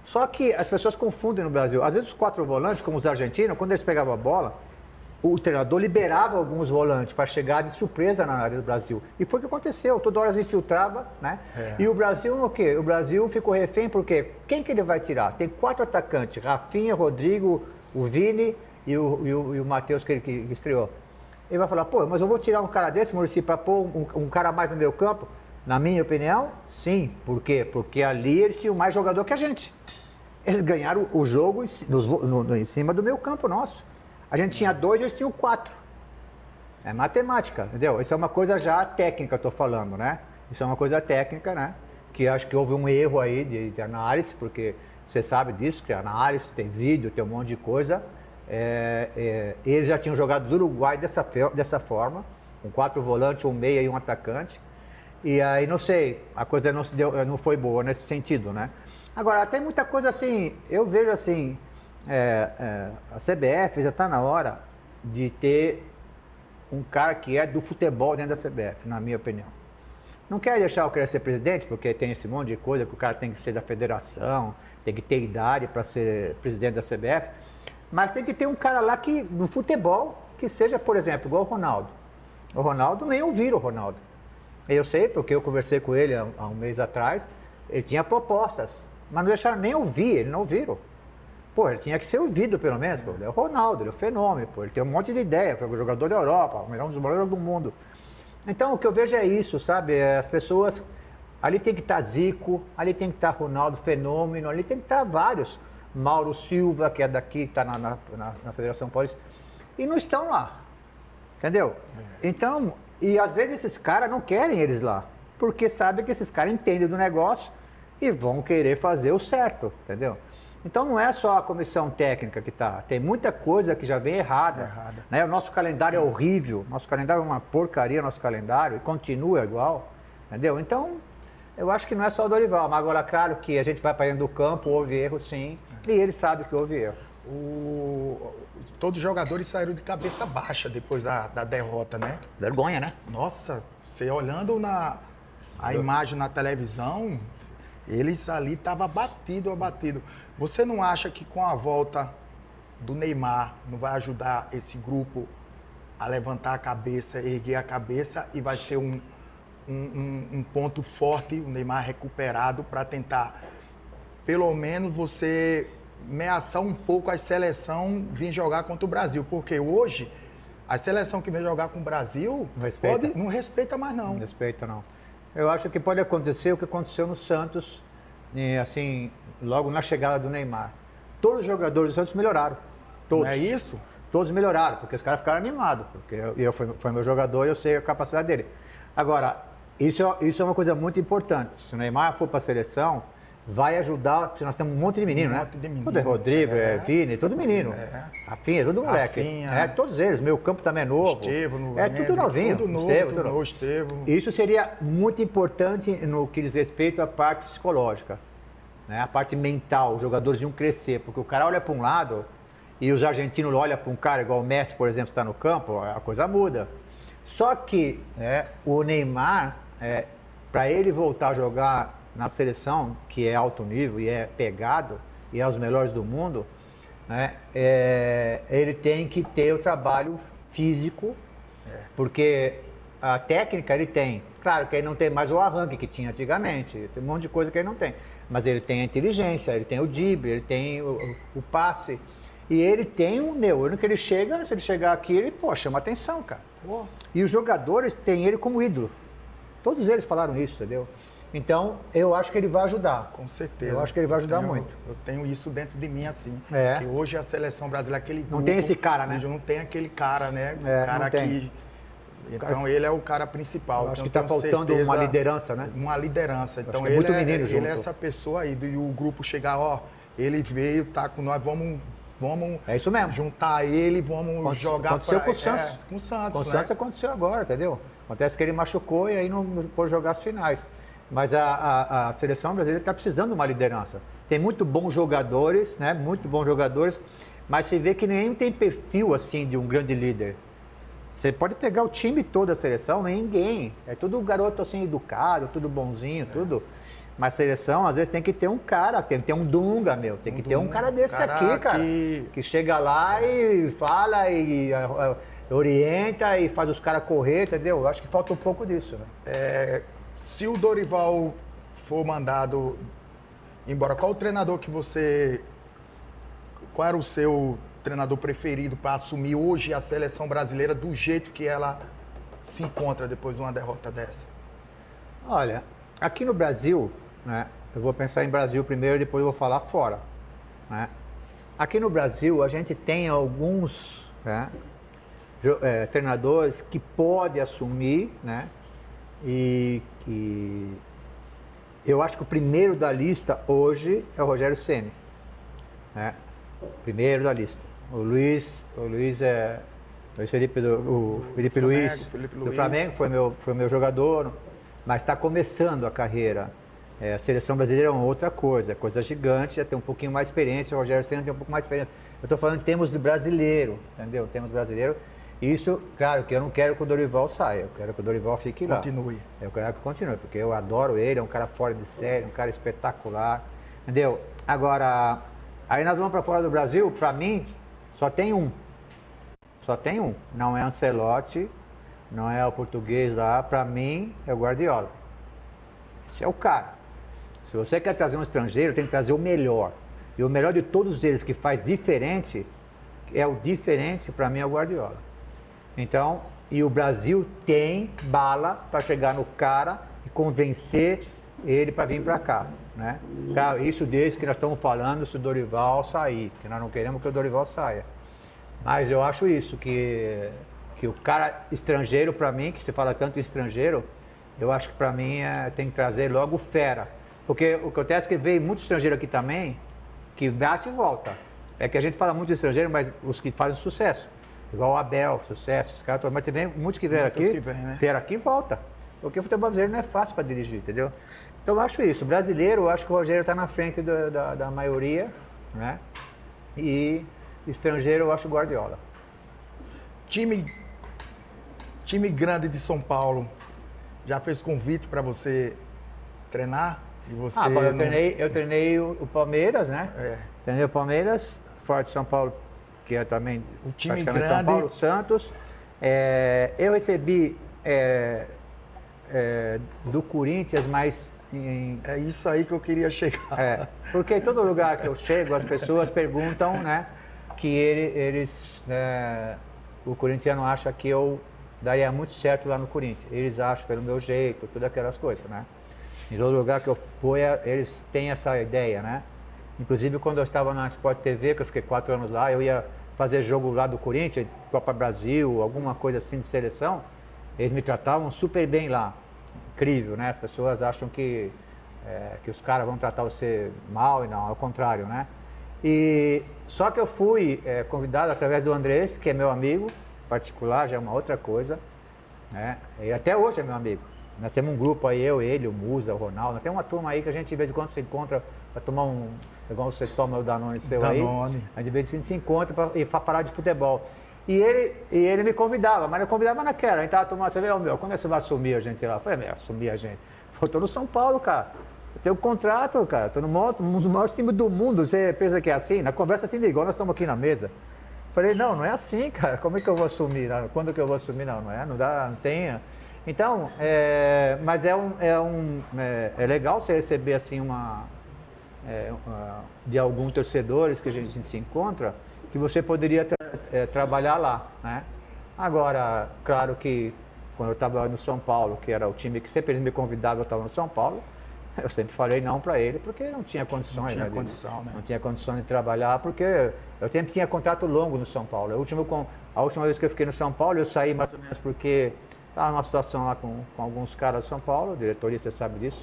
B: Só que as pessoas confundem no Brasil. Às vezes os 4 volantes, como os argentinos, quando eles pegavam a bola, o treinador liberava alguns volantes para chegar de surpresa na área do Brasil. E foi o que aconteceu. Toda hora se infiltrava, né? E o Brasil o quê? O Brasil ficou refém porque quem que ele vai tirar? Tem 4 atacantes, Rafinha, Rodrigo, o Vini e o Matheus que estreou. Ele vai falar, pô, mas eu vou tirar um cara desse, Muricy, para pôr um cara mais no meu campo? Na minha opinião, sim. Por quê? Porque ali eles tinham mais jogador que a gente. Eles ganharam o jogo em cima do meio campo nosso. A gente tinha 2, eles tinham 4. É matemática, entendeu? Isso é uma coisa já técnica, eu estou falando, né? Isso é uma coisa técnica, né? Que acho que houve um erro aí de análise, porque você sabe disso, que análise, tem vídeo, tem um monte de coisa. Eles já tinham jogado do Uruguai dessa forma, com 4 volantes, um meia e um atacante. E aí, não sei, a coisa não foi boa nesse sentido, né? Agora, tem muita coisa assim, eu vejo assim, a CBF já está na hora de ter um cara que é do futebol dentro da CBF, na minha opinião. Não quero deixar o cara ser presidente, porque tem esse monte de coisa que o cara tem que ser da federação, tem que ter idade para ser presidente da CBF, mas tem que ter um cara lá que, no futebol, que seja, por exemplo, igual o Ronaldo. O Ronaldo, nem ouviram o Ronaldo. Eu sei, porque eu conversei com ele há um mês atrás, ele tinha propostas, mas não deixaram nem ouvir, eles não ouviram. Pô, ele tinha que ser ouvido pelo menos, pô. Ele é o Ronaldo, ele é o fenômeno, pô. Ele tem um monte de ideia, foi o jogador da Europa, um dos melhores do mundo. Então, o que eu vejo é isso, sabe? As pessoas, ali tem que estar Zico, ali tem que estar Ronaldo, fenômeno, ali tem que estar vários. Mauro Silva, que é daqui, está na Federação Paulista, e não estão lá, entendeu? Então, e às vezes esses caras não querem eles lá, porque sabem que esses caras entendem do negócio e vão querer fazer o certo, entendeu? Então não é só a comissão técnica que está, tem muita coisa que já vem errada. Né? O nosso calendário é horrível, nosso calendário é uma porcaria, nosso calendário, e continua igual, entendeu? Então, eu acho que não é só o Dorival, mas agora, claro que a gente vai para dentro do campo, houve erro sim, e ele sabe que houve erro.
A: Todos os jogadores saíram de cabeça baixa depois da derrota, né?
B: Vergonha, né?
A: Nossa, você olhando a imagem na televisão, eles ali estavam abatido. Você não acha que com a volta do Neymar não vai ajudar esse grupo a levantar a cabeça, erguer a cabeça e vai ser um ponto forte, o Neymar recuperado para tentar, pelo menos, você ameaçar um pouco a seleção vir jogar contra o Brasil? Porque hoje, a seleção que vem jogar com o Brasil não respeita mais não.
B: Não respeita não. Eu acho que pode acontecer o que aconteceu no Santos, assim, logo na chegada do Neymar. Todos os jogadores do Santos melhoraram. Todos.
A: Não é isso?
B: Todos melhoraram, porque os caras ficaram animados, porque foi meu jogador e eu sei a capacidade dele. Agora, isso é uma coisa muito importante. Se o Neymar for para a seleção, vai ajudar, porque nós temos um monte de menino, né? Tudo é Rodrigo, Vini, tudo menino. Rafinha, tudo moleque. Todos eles, meu campo também é novo.
A: Estevam,
B: tudo novinho.
A: Tudo novo, Estevam.
B: Isso seria muito importante no que diz respeito à parte psicológica, né? A parte mental, os jogadores iam crescer, porque o cara olha para um lado e os argentinos olham para um cara igual o Messi, por exemplo, está no campo, a coisa muda. Só que o Neymar, para ele voltar a jogar na seleção, que é alto nível e é pegado, e é os melhores do mundo, né? Ele tem que ter o trabalho físico, porque a técnica ele tem. Claro que ele não tem mais o arranque que tinha antigamente, tem um monte de coisa que ele não tem, mas ele tem a inteligência, ele tem o drible, ele tem o passe, e ele tem o que ele chega, se ele chegar aqui, ele, chama atenção, cara. E os jogadores têm ele como ídolo. Todos eles falaram isso, entendeu? Então, eu acho que ele vai ajudar.
A: Com certeza.
B: Eu acho que ele vai ajudar muito.
A: Eu tenho isso dentro de mim, assim. Que hoje a seleção brasileira, aquele grupo...
B: Não tem esse cara, né?
A: Não tem aquele cara, né? O cara que... Então, ele é o cara principal.
B: Eu acho que está faltando uma liderança, né?
A: Uma liderança. Então,
B: ele é
A: essa pessoa aí. E o grupo chegar, ele veio, tá com nós, vamos
B: é isso mesmo.
A: Juntar ele, vamos jogar
B: aconteceu com o Santos.
A: Com o Santos,
B: Com o Santos aconteceu agora, entendeu? Acontece que ele machucou e aí não pôde jogar as finais. Mas a seleção brasileira está precisando de uma liderança. Tem muito bons jogadores, né? Muito bons jogadores, mas você vê que nem tem perfil assim de um grande líder. Você pode pegar o time todo da seleção, ninguém. É tudo garoto assim educado, tudo bonzinho, tudo. Mas seleção, às vezes, tem que ter um cara, tem que ter um Dunga, meu. Tem que ter um cara desse aqui, cara. Que chega lá e fala e orienta e faz os caras correr, entendeu? Eu acho que falta um pouco disso, né?
A: Se o Dorival for mandado embora, qual o treinador que você... Qual era o seu treinador preferido para assumir hoje a seleção brasileira do jeito que ela se encontra depois de uma derrota dessa?
B: Olha, aqui no Brasil, né, eu vou pensar em Brasil primeiro, depois eu vou falar fora, né? Aqui no Brasil, a gente tem alguns, né, treinadores que podem assumir, né? E eu acho que o primeiro da lista hoje é o Rogério Ceni, né? Primeiro da lista. O Luiz Felipe Luiz do Flamengo foi meu jogador, mas está começando a carreira. A seleção brasileira é uma outra coisa, é coisa gigante, já tem um pouquinho mais de experiência, o Rogério Ceni tem um pouco mais de experiência. Eu estou falando em termos de brasileiro, entendeu? Em termos brasileiro. Isso, claro, que eu não quero que o Dorival saia, eu quero que o Dorival fique lá.
A: Continue.
B: Eu quero que continue, porque eu adoro ele, é um cara fora de série, um cara espetacular, entendeu? Agora, aí nós vamos para fora do Brasil, para mim, só tem um. Só tem um. Não é Ancelotti, não é o português lá, para mim é o Guardiola. Esse é o cara. Se você quer trazer um estrangeiro, tem que trazer o melhor. E o melhor de todos eles que faz diferente, o diferente para mim é o Guardiola. Então, e o Brasil tem bala para chegar no cara e convencer ele para vir para cá, né? Isso desde que nós estamos falando se o Dorival sair, que nós não queremos que o Dorival saia. Mas eu acho isso, que o cara estrangeiro, para mim, que se fala tanto em estrangeiro, eu acho que para mim tem que trazer logo fera. Porque o que acontece é que veio muito estrangeiro aqui também, que bate e volta. É que a gente fala muito de estrangeiro, mas os que fazem sucesso. Igual o Abel, sucesso, os caras, mas tem muitos que vieram aqui, vieram aqui e volta. Porque o futebol brasileiro não é fácil para dirigir, entendeu? Então eu acho isso. Brasileiro, eu acho que o Rogério está na frente da maioria, né? E estrangeiro, eu acho o Guardiola.
A: Time grande de São Paulo já fez convite para você treinar? E você
B: eu treinei o Palmeiras, né? Treinei o Palmeiras, fora de São Paulo, que é também
A: o time grande.
B: São Paulo, Santos. Eu recebi do Corinthians, mas
A: é isso aí que eu queria chegar.
B: Porque em todo lugar que eu chego, as pessoas perguntam, né, que eles o corintiano acha que eu daria muito certo lá no Corinthians. Eles acham pelo meu jeito, tudo aquelas coisas, né? Em todo lugar que eu fui, eles têm essa ideia, né? Inclusive, quando eu estava na Sport TV, que eu fiquei 4 anos lá, eu ia fazer jogo lá do Corinthians, Copa Brasil, alguma coisa assim de seleção, eles me tratavam super bem lá. Incrível, né? As pessoas acham que os caras vão tratar você mal e não, ao contrário, né? E só que eu fui convidado através do Andrés, que é meu amigo particular, já é uma outra coisa, né? E até hoje é meu amigo. Nós temos um grupo aí, eu, ele, o Musa, o Ronaldo, nós temos uma turma aí que a gente de vez em quando se encontra para tomar igual você toma o Danone seu aí, a gente de vez em quando se encontra para falar de futebol. E ele me convidava, mas eu convidava naquela, a gente tava tomando, você vê, quando você vai assumir a gente lá? Eu falei, assumir a gente? Eu tô no São Paulo, cara, eu tenho um contrato, cara, tô um dos maiores times do mundo, você pensa que é assim? Na conversa assim, igual nós estamos aqui na mesa. Falei, não é assim, cara, como é que eu vou assumir? Quando que eu vou assumir? Não dá, não tem. Então, mas é legal você receber assim de alguns torcedores que a gente se encontra, que você poderia trabalhar lá, né? Agora, claro que quando eu estava no São Paulo, que era o time que sempre me convidava, eu estava no São Paulo, eu sempre falei não para ele, porque não tinha condições.
A: Não tinha
B: condição de trabalhar, porque eu sempre tinha contrato longo no São Paulo. A última vez que eu fiquei no São Paulo, eu saí mais ou menos porque estava numa situação lá com alguns caras de São Paulo, diretoria, você sabe disso,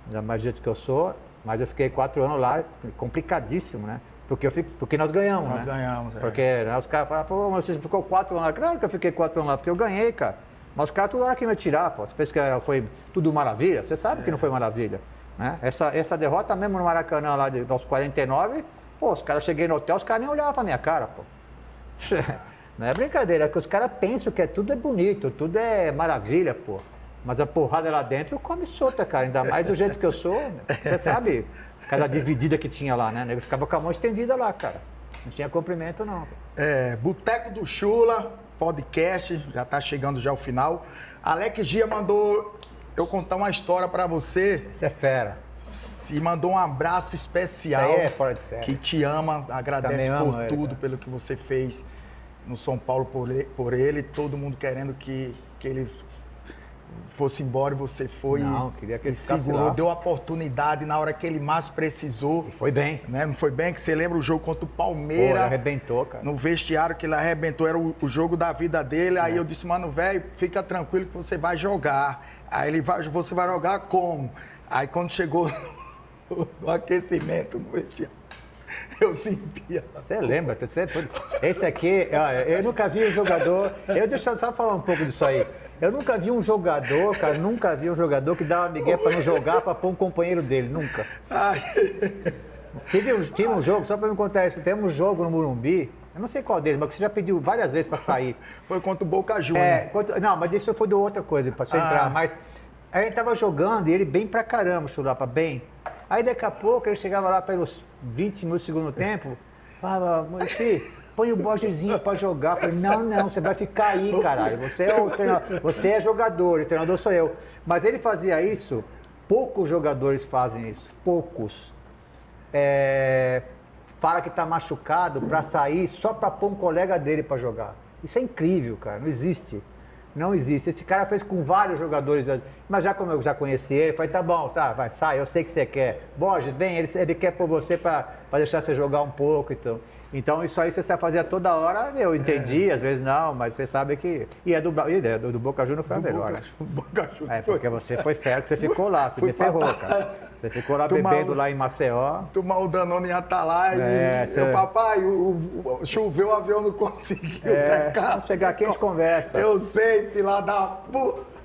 B: da mais jeito que eu sou, mas eu fiquei 4 anos lá, complicadíssimo, né? Porque nós ganhamos,
A: Nós ganhamos,
B: Porque os caras falaram, pô, mas você ficou 4 anos lá. Claro que eu fiquei 4 anos lá, porque eu ganhei, cara. Mas os caras tudo lá que me tirar, pô. Você pensa que foi tudo maravilha? Você sabe que não foi maravilha, né? Essa derrota mesmo no Maracanã lá aos 49, pô, os caras cheguei no hotel, os caras nem olhavam pra minha cara, pô. Não é brincadeira, é que os caras pensam que tudo é bonito, tudo é maravilha, pô. Mas a porrada lá dentro come solta, cara. Ainda mais do jeito que eu sou. Você sabe, cada dividida que tinha lá, né? Eu ficava com a mão estendida lá, cara. Não tinha comprimento, não.
A: Boteco do Chula, podcast, já tá chegando já ao final. Alex Gia mandou eu contar uma história pra você.
B: Você é fera.
A: E mandou um abraço especial.
B: Isso aí é fora de série.
A: Que te ama, agradece
B: Também
A: por
B: amo
A: tudo,
B: ele,
A: pelo que você fez no São Paulo por ele. Todo mundo querendo que ele fosse embora e você foi.
B: Não, queria que ele ficasse
A: segurou,
B: lá.
A: deu oportunidade na hora que ele mais precisou.
B: E foi bem.
A: Né? Não foi bem? Que você lembra o jogo contra o
B: Pô,
A: Palmeiras?
B: ele arrebentou, cara.
A: No vestiário que ele arrebentou, era o jogo da vida dele. Aí eu disse, mano, velho, fica tranquilo que você vai jogar. Aí você vai jogar como? Aí quando chegou no aquecimento, no vestiário, eu sentia.
B: Você lembra? Esse aqui, olha, eu nunca vi um jogador. Deixa eu só falar um pouco disso aí. Eu nunca vi um jogador, cara, nunca vi um jogador que dava migué pra não jogar, pra pôr um companheiro dele, nunca.
A: Ai.
B: Teve um jogo, só pra me contar isso, temos um jogo no Morumbi, eu não sei qual deles, mas que você já pediu várias vezes pra sair.
A: Foi contra o Boca Juniors.
B: Não, mas isso foi de outra coisa, pra você entrar, mas a gente tava jogando e ele bem pra caramba, Chulapa, bem. Aí daqui a pouco ele chegava lá pelos 20 minutos do segundo tempo, falava, Muricy, põe o Borgezinho pra jogar. Eu falei, não, você vai ficar aí, caralho. Você é o treinador, você é jogador, o treinador sou eu. Mas ele fazia isso, poucos jogadores fazem isso, poucos. Fala que tá machucado pra sair só pra pôr um colega dele pra jogar. Isso é incrível, cara, não existe. Não existe. Esse cara fez com vários jogadores, mas já como eu já conheci ele, falei, tá bom, vai, sai, eu sei que você quer. Borges, vem, ele quer por você para deixar você jogar um pouco. Então isso aí você fazia toda hora, eu entendi, às vezes não, mas você sabe que... E do Boca Juniors foi a melhor, né?
A: Boca Juniors
B: porque você foi fera, que você ficou lá, você me ferrou, cara. Você ficou lá bebendo lá em Maceió.
A: Tomar o Danone em Atalai e papai, choveu, o avião não conseguiu.
B: Vamos chegar aqui e a gente conversa.
A: Eu sei, filha da puta.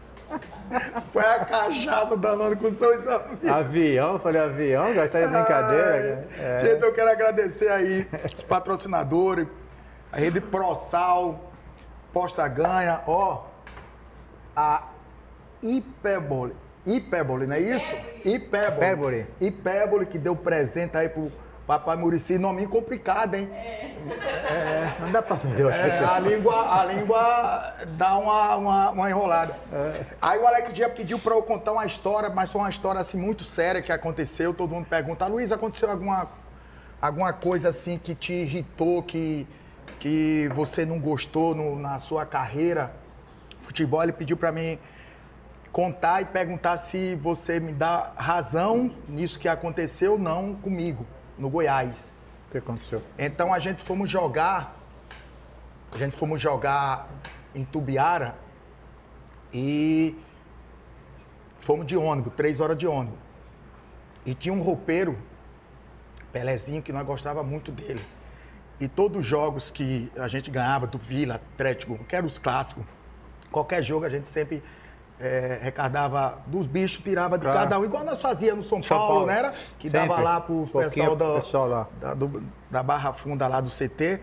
A: Foi a cachaça do Danone com seus amigos.
B: Avião, falei, avião, gastar de brincadeira.
A: Gente, eu quero agradecer aí os patrocinadores, a Rede ProSal, Posta Ganha, a Hyperbole, não é isso? Hyperbole, que deu presente aí pro papai Muricy, nome complicado, hein?
B: Não dá pra ver.
A: A língua dá uma enrolada. Aí o Alex Dia pediu pra eu contar uma história, mas foi uma história assim muito séria que aconteceu. Todo mundo pergunta, Luiz, aconteceu alguma coisa assim que te irritou, que você não gostou na sua carreira? Futebol, ele pediu pra mim contar e perguntar se você me dá razão nisso que aconteceu ou não comigo, no Goiás.
B: O que aconteceu?
A: Então a gente fomos jogar em Tubiara e fomos de ônibus, 3 horas de ônibus. E tinha um roupeiro, Pelezinho, que nós gostava muito dele. E todos os jogos que a gente ganhava do Vila, Atlético, que eram os clássicos, qualquer jogo a gente sempre arrecadava dos bichos, tirava de cada um, igual nós fazíamos no São Paulo, né? Era? Que
B: sempre.
A: Dava lá pro pessoal
B: lá.
A: da Barra Funda lá do CT.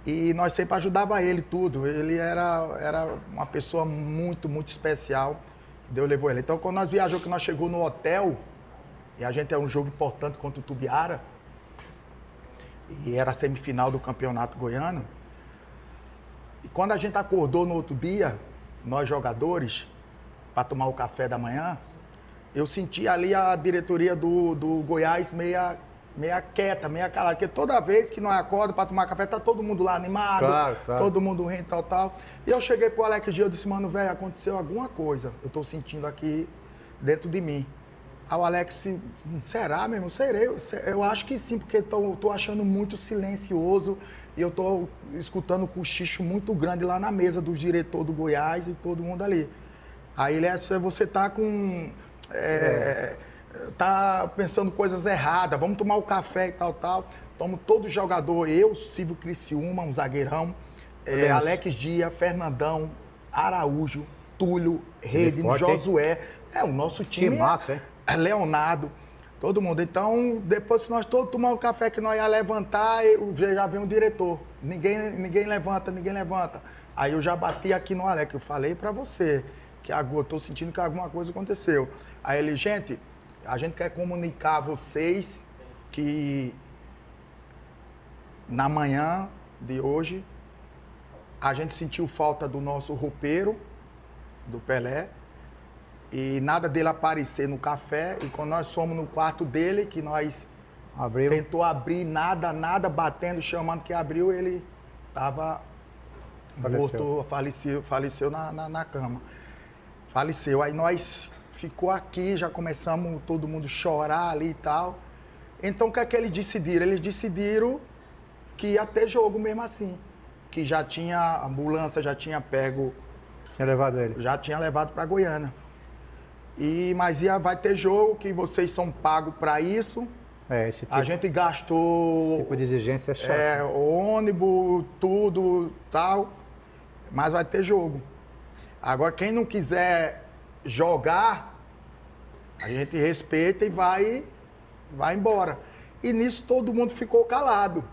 A: E nós sempre ajudava ele tudo. Ele era uma pessoa muito, muito especial. Deus levou ele. Então, quando nós viajamos, que nós chegamos no hotel, e a gente é um jogo importante contra o Tubiara, e era a semifinal do campeonato goiano. E quando a gente acordou no outro dia, nós jogadores, para tomar o café da manhã, eu senti ali a diretoria do Goiás meia quieta, meia calada, porque toda vez que nós acordamos para tomar café, tá todo mundo lá animado,
B: claro.
A: todo mundo rindo, tal. E eu cheguei pro Alex Gia, eu disse, mano, velho, aconteceu alguma coisa, eu tô sentindo aqui dentro de mim. Aí o Alex, será mesmo? Serei. Eu acho que sim, porque tô achando muito silencioso e eu tô escutando um cochicho muito grande lá na mesa dos diretores do Goiás e todo mundo ali. Aí ele você tá com... tá pensando coisas erradas, vamos tomar o café e tal. Tomo todo jogador, eu, Silvio Criciúma, um zagueirão, Alex Dia, Fernandão, Araújo, Túlio, Redne, Josué. O nosso time.
B: Que massa, hein?
A: Leonardo, todo mundo. Então, depois que nós todos tomamos o café que nós ia levantar, já vem o diretor. Ninguém levanta. Aí eu já bati aqui no Alex, eu falei pra você que eu tô sentindo que alguma coisa aconteceu. Aí ele, gente, a gente quer comunicar a vocês que na manhã de hoje a gente sentiu falta do nosso roupeiro, do Pelé, e nada dele aparecer no café. E quando nós fomos no quarto dele, que nós tentou abrir, nada, batendo, chamando que abriu, ele estava morto, faleceu na cama. Faleceu. Aí nós ficou aqui, já começamos todo mundo chorar ali e tal. Então o que é que eles decidiram? Eles decidiram que ia ter jogo mesmo assim. Que já tinha, a ambulância já tinha pego.
B: Tinha levado ele.
A: Já tinha levado para Goiânia. Mas vai ter jogo, que vocês são pagos para isso.
B: Esse tipo,
A: a gente gastou.
B: Tipo de exigência é chato.
A: Ônibus, tudo tal. Mas vai ter jogo. Agora, quem não quiser jogar, a gente respeita e vai embora. E nisso todo mundo ficou calado.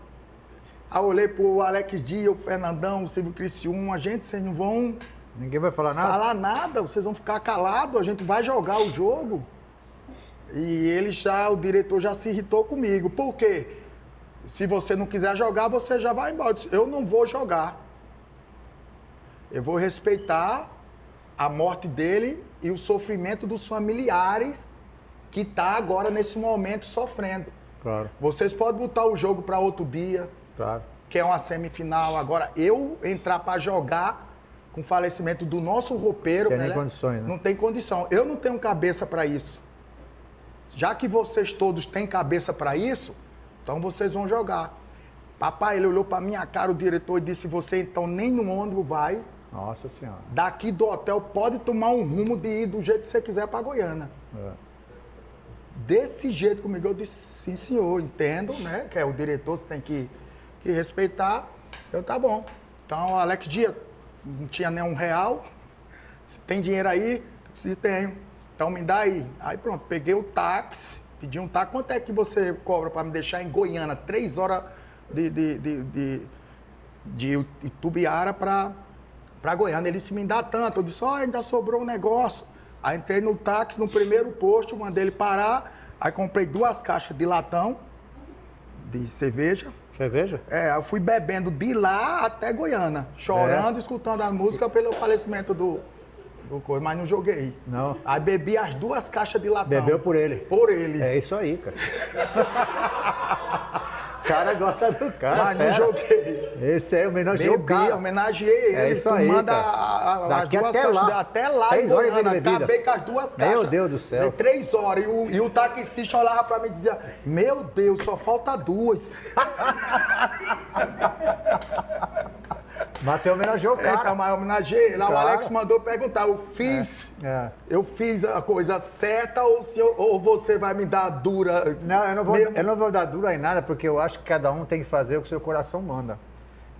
A: Aí eu olhei pro Alex Dias, o Fernandão, o Silvio Criciúma, gente, vocês não vão...
B: Ninguém vai falar nada?
A: Falar nada, vocês vão ficar calados, a gente vai jogar o jogo. E o diretor já se irritou comigo. Por quê? Se você não quiser jogar, você já vai embora. Eu disse, eu não vou jogar. Eu vou respeitar a morte dele e o sofrimento dos familiares que está agora, nesse momento, sofrendo.
B: Claro.
A: Vocês podem botar o jogo para outro dia,
B: claro,
A: que é uma semifinal. Agora, eu entrar para jogar com o falecimento do nosso roupeiro,
B: tem condições, né?
A: Não tem condição. Eu não tenho cabeça para isso. Já que vocês todos têm cabeça para isso, então vocês vão jogar. Papai, ele olhou para minha cara, o diretor, e disse, você então nem no ônibus vai.
B: Nossa Senhora.
A: Daqui do hotel pode tomar um rumo de ir do jeito que você quiser para Goiânia. Desse jeito comigo, eu disse, sim senhor, entendo, né? Que é o diretor, você tem que respeitar. Tá bom. Então, Alex Dias, não tinha nem R$1. Se tem dinheiro aí? Se tenho. Então me dá aí. Aí pronto, peguei o táxi, pedi um táxi. Quanto é que você cobra para me deixar em Goiânia? 3 horas de Itubiara para Goiânia. Ele disse, me dá tanto. Eu disse, ainda sobrou um negócio. Aí entrei no táxi, no primeiro posto, mandei ele parar. Aí comprei 2 caixas de latão de cerveja.
B: Cerveja?
A: Eu fui bebendo de lá até Goiânia, chorando, escutando a música pelo falecimento do coisa, mas não joguei.
B: Não.
A: Aí bebi as 2 caixas de latão.
B: Bebeu por ele?
A: Por ele.
B: É isso aí, cara. O cara gosta do cara.
A: Mas não joguei.
B: Esse aí homenageou o cara.
A: Homenageei ele.
B: É isso aí,
A: manda
B: cara.
A: Daqui as 2 caixas
B: lá.
A: até lá.
B: 3 horas de bebida.
A: Acabei com as 2 caixas.
B: Meu Deus do céu.
A: Dei 3 horas. E o taxista olhava pra mim e dizia, meu Deus, só falta 2.
B: Mas você homenageou o cara.
A: Então, mas homenageei. Lá
B: Claro.
A: o Alex mandou perguntar, eu fiz a coisa certa ou você vai me dar dura?
B: Não, eu não vou dar dura em nada, porque eu acho que cada um tem que fazer o que o seu coração manda.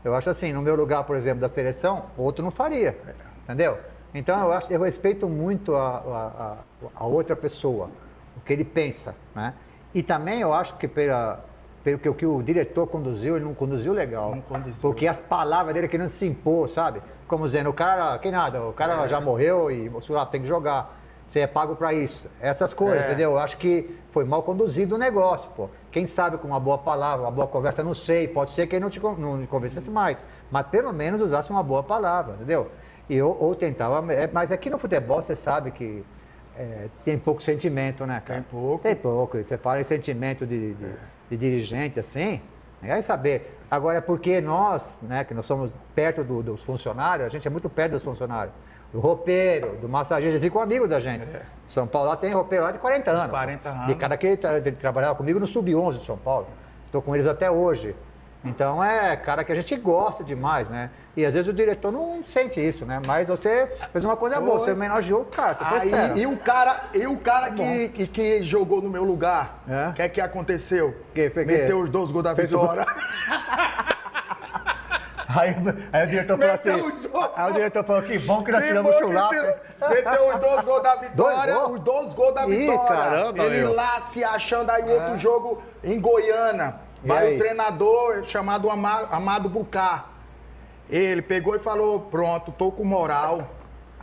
B: Eu acho assim, no meu lugar, por exemplo, da seleção, outro não faria, entendeu? Então eu respeito muito a outra pessoa, o que ele pensa, né? E também eu acho que pelo que o diretor conduziu, ele não conduziu legal.
A: Não conduziu.
B: Porque as palavras dele que não se impor, sabe? Como dizendo, o cara já morreu e o senhor tem que jogar. Você é pago pra isso. Essas coisas, entendeu? Eu acho que foi mal conduzido o negócio, pô. Quem sabe com uma boa palavra, uma boa conversa, não sei. Pode ser que ele não te convencesse mais. Mas pelo menos usasse uma boa palavra, entendeu? Ou tentava. Mas aqui no futebol você sabe que tem pouco sentimento, né, cara? Tem pouco. Você fala em sentimento de dirigente, assim, ninguém vai saber. Agora, é porque nós, né, que nós somos perto dos funcionários, a gente é muito perto dos funcionários. Do roupeiro, do massagista, eles ficam amigos da gente. São Paulo lá tem roupeiro lá de 40 anos.
A: 40 anos.
B: De cara que ele trabalhava comigo no Sub-11 de São Paulo. Estou com eles até hoje. Então é cara que a gente gosta demais, né? E às vezes o diretor não sente isso, né? Mas você fez uma coisa boa, você homenageou o cara, você foi fera.
A: E o cara que jogou no meu lugar, o que é que aconteceu? Meteu os 2 gols da vitória.
B: Aí o diretor falou assim, aí o diretor falou que bom que nós tiramos o chulapa.
A: Meteu os 2 gols da vitória, os 2 gols da vitória.
B: Caramba,
A: ele lá se achando, aí outro jogo em Goiânia. Vai o treinador chamado Amado Bucar. Ele pegou e falou, pronto, tô com moral.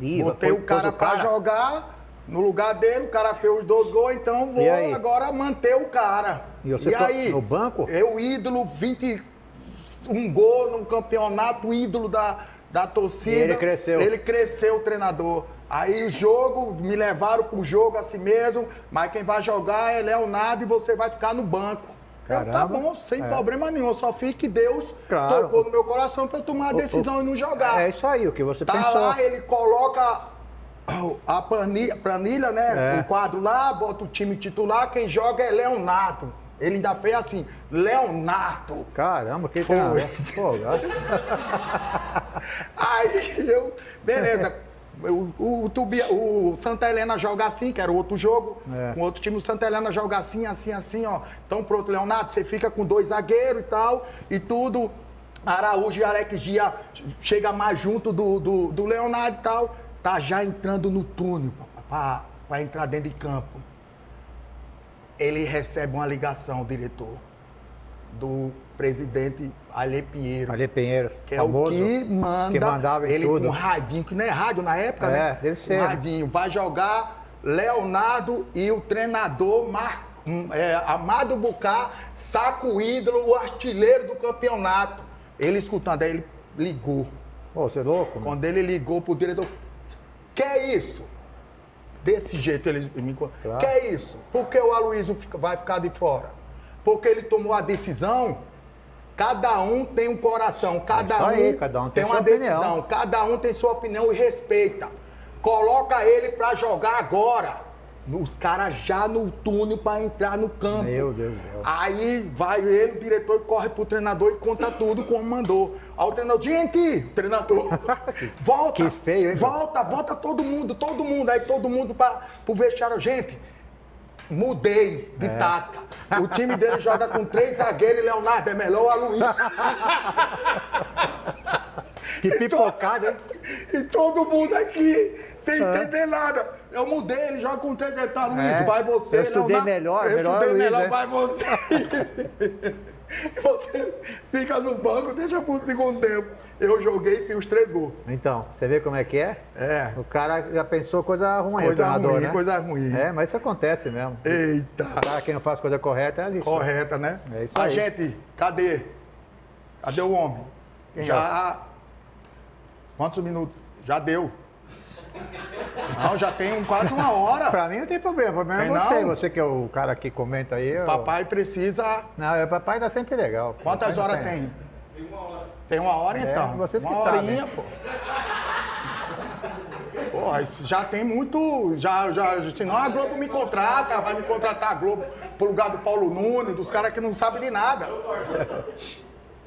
B: Ih,
A: Botei o
B: pôs
A: cara
B: o
A: pra
B: cara?
A: jogar no lugar dele, o cara fez os 2 gols, então
B: E aí?
A: vou agora manter o cara.
B: E você no banco?
A: Eu ídolo, 21 gol no campeonato, ídolo da torcida.
B: E ele cresceu.
A: Ele cresceu, o treinador. Aí o jogo, me levaram pro jogo assim mesmo, mas quem vai jogar é Leonardo e você vai ficar no banco. Eu, tá
B: Caramba.
A: bom, sem problema nenhum. Eu só fiz que Deus
B: Claro.
A: tocou no meu coração pra eu tomar a decisão e não jogar.
B: É isso aí, o que você
A: Tá
B: pensou.
A: lá, ele coloca a planilha, né?
B: É.
A: O quadro lá, bota o time titular, quem joga é Leonardo. Ele ainda fez assim, Leonardo.
B: Caramba, que
A: Foi.
B: cara. Pô,
A: Aí eu, beleza. O Santa Helena joga assim, que era outro jogo.
B: É.
A: Com outro time, o Santa Helena joga assim, assim, ó. Então pronto, Leonardo, você fica com 2 zagueiros e tal, e tudo. Araújo e Alex Dia chega mais junto do Leonardo e tal. Tá já entrando no túnel pra entrar dentro de campo. Ele recebe uma ligação, o diretor, do presidente Alê Pinheiro.
B: Ali Pinheiro,
A: Que é
B: famoso,
A: o que manda
B: que mandava em
A: ele
B: tudo.
A: com um radinho, que não é rádio na época,
B: É,
A: né?
B: deve ser.
A: Um radinho. Vai jogar Leonardo e o treinador Amado Bucá, saco ídolo, o artilheiro do campeonato. Ele escutando, aí ele ligou.
B: Pô, você é louco? Mano?
A: Quando ele ligou pro diretor, que é isso? Desse jeito ele me contou.
B: Claro.
A: Que é isso? Por que o Aloysio vai ficar de fora? Porque ele tomou a decisão. Cada um tem um coração, cada um tem
B: sua
A: uma
B: opinião.
A: decisão, cada um tem sua opinião e respeita. Coloca ele pra jogar agora. Os caras já no túnel pra entrar no campo.
B: Meu Deus do céu.
A: Aí vai ele, o diretor, corre pro treinador e conta tudo como mandou. Aí o treinador, gente, treinador, volta.
B: Que feio, hein,
A: volta todo mundo. Aí todo mundo pro vestiário, gente. Mudei de tática. O time dele joga com 3 zagueiros e Leonardo, é melhor o Aloysio.
B: Que pipocada, hein?
A: E todo mundo aqui, sem entender nada. Eu mudei, ele joga com 3 zagueiros. Tá, Aloysio, vai você,
B: Eu estudei
A: Leonardo.
B: melhor,
A: Eu
B: melhor
A: estudei
B: Aloysio,
A: melhor,
B: né?
A: vai você. Você fica no banco, deixa pro segundo tempo. Eu joguei e fiz os 3 gols.
B: Então, você vê como é que é?
A: É.
B: O cara já pensou coisa ruim, o
A: Coisa
B: treinador,
A: ruim,
B: né?
A: coisa ruim.
B: É, mas isso acontece mesmo.
A: Eita.
B: O cara que não faz coisa correta é isso.
A: Correta, né?
B: É isso
A: A
B: aí.
A: gente, cadê? Cadê o homem?
B: Quem
A: Já. Quantos minutos? Já deu. Não, já tem quase 1 hora.
B: Pra mim não tem problema, o problema
A: Tem
B: é você.
A: não?
B: Você que é o cara que comenta aí.
A: Papai precisa.
B: Não, o papai dá sempre legal.
A: Quantas
B: Papai
A: horas
B: não
A: tem? Tem 1 hora então.
B: vocês que
A: Uma
B: sabem.
A: horinha, pô. Porra, isso já tem muito. Senão a Globo me contrata, vai me contratar a Globo pro lugar do Paulo Nunes, dos caras que não sabem de nada.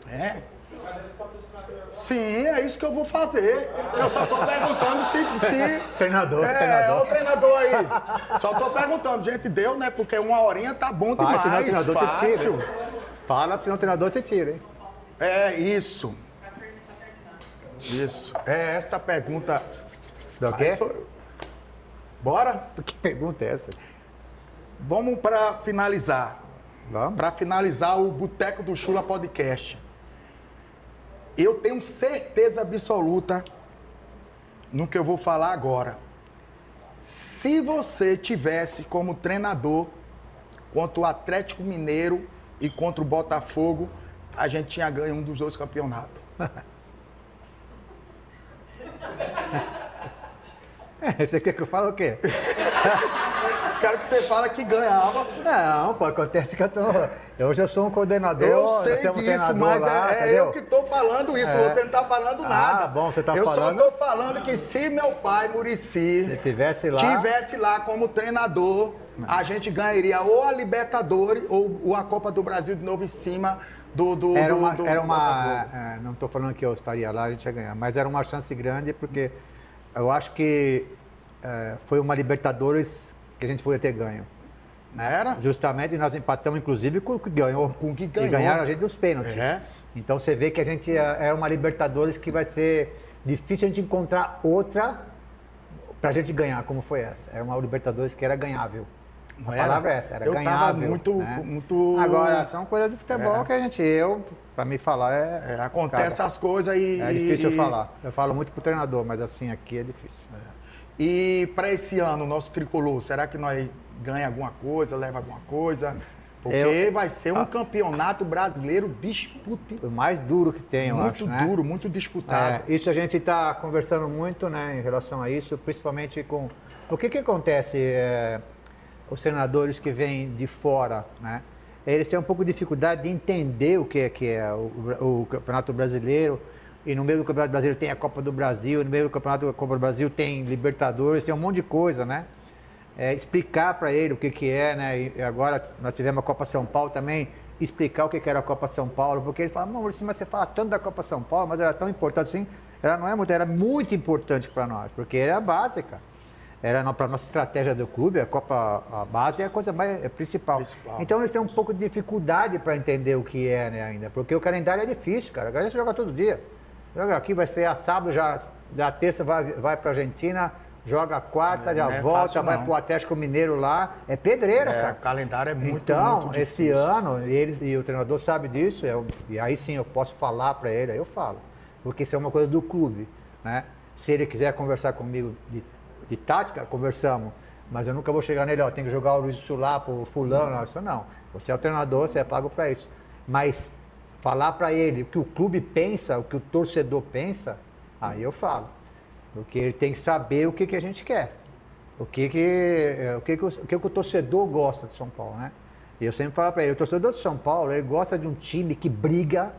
A: É. Sim, é isso que eu vou fazer. Eu só tô perguntando se
B: Treinador,
A: é,
B: treinador.
A: o treinador aí. Só tô perguntando, gente, deu, né? Porque 1 horinha tá bom
B: Vai, senão o
A: demais,
B: treinador te
A: fácil.
B: tira. Fala, senão o treinador te tira, hein?
A: É isso. Isso. É essa pergunta.
B: Do quê?
A: Aí Bora?
B: Que pergunta é essa?
A: Vamos para finalizar.
B: Vamos?
A: Para finalizar o Boteco do Chula Podcast. Eu tenho certeza absoluta no que eu vou falar agora. Se você tivesse como treinador contra o Atlético Mineiro e contra o Botafogo, a gente tinha ganho um dos 2 campeonatos.
B: Você quer que eu fale o quê?
A: Quero que você fale que ganhava.
B: Não, pô, acontece que eu já sou um coordenador.
A: Eu
B: nós
A: sei
B: temos um
A: disso,
B: treinador
A: mas
B: lá,
A: é
B: entendeu?
A: eu que estou falando isso,
B: É.
A: você não está falando
B: Ah,
A: nada.
B: bom, você tá
A: eu
B: falando.
A: só estou falando que se meu pai,
B: Se
A: Muricy,
B: tivesse lá,
A: como treinador, a gente ganharia ou a Libertadores ou a Copa do Brasil de novo em cima do
B: era uma,
A: do
B: não
A: Botafogo.
B: estou falando que eu estaria lá, a gente ia ganhar, mas era uma chance grande porque eu acho que foi uma Libertadores que a gente podia ter ganho.
A: Era?
B: Justamente, nós empatamos inclusive com o que ganhou.
A: Com o que
B: E
A: ganhou.
B: ganharam a gente dos pênaltis.
A: É.
B: Então você vê que a gente é uma Libertadores que vai ser difícil a gente encontrar outra pra gente ganhar, como foi essa. Era uma Libertadores que era ganhável. A palavra é essa, era
A: eu
B: ganhável.
A: tava muito,
B: né?
A: muito...
B: Agora, são coisas de futebol que a gente, pra mim falar
A: acontece
B: cara,
A: as coisas e...
B: É difícil eu falar. Eu falo muito pro treinador, mas assim, aqui é difícil.
A: E para esse ano, o nosso tricolor, será que nós ganha alguma coisa, leva alguma coisa? Porque vai ser um campeonato brasileiro disputado.
B: O mais duro que tem, eu acho,
A: Muito duro, muito disputado.
B: Isso a gente está conversando muito, né, em relação a isso, principalmente com... O que acontece, os treinadores que vêm de fora, né? Eles têm um pouco de dificuldade de entender o que é o Campeonato Brasileiro. E no meio do Campeonato Brasileiro tem a Copa do Brasil, no meio do Campeonato da Copa do Brasil tem Libertadores, tem um monte de coisa, né? Explicar para ele o que é, né? E agora nós tivemos a Copa São Paulo também, explicar o que era a Copa São Paulo, porque ele fala, Maurício, mas você fala tanto da Copa São Paulo, mas era tão importante assim. Ela não é muito, era muito importante para nós, porque era básica. Era para a nossa estratégia do clube, a base é a coisa mais principal. Então eles têm um pouco de dificuldade para entender o que é, né, ainda, porque o calendário é difícil, cara. Agora você joga todo dia. Joga aqui, vai ser a sábado, já terça vai para a Argentina, joga a quarta, já volta, vai para o Atlético Mineiro lá. É pedreira, cara.
A: O calendário é muito,
B: então,
A: muito
B: esse ano, e o treinador sabe disso, e aí sim eu posso falar para ele, aí eu falo. Porque isso é uma coisa do clube, né? Se ele quiser conversar comigo de tática, conversamos. Mas eu nunca vou chegar nele, tem que jogar o Luiz Sulá pro fulano, não, isso não. Você é o treinador, você é pago para isso. Mas falar para ele o que o clube pensa, o que o torcedor pensa, aí eu falo. Porque ele tem que saber o que a gente quer. O que o torcedor gosta de São Paulo, né? E eu sempre falo para ele, o torcedor de São Paulo, ele gosta de um time que briga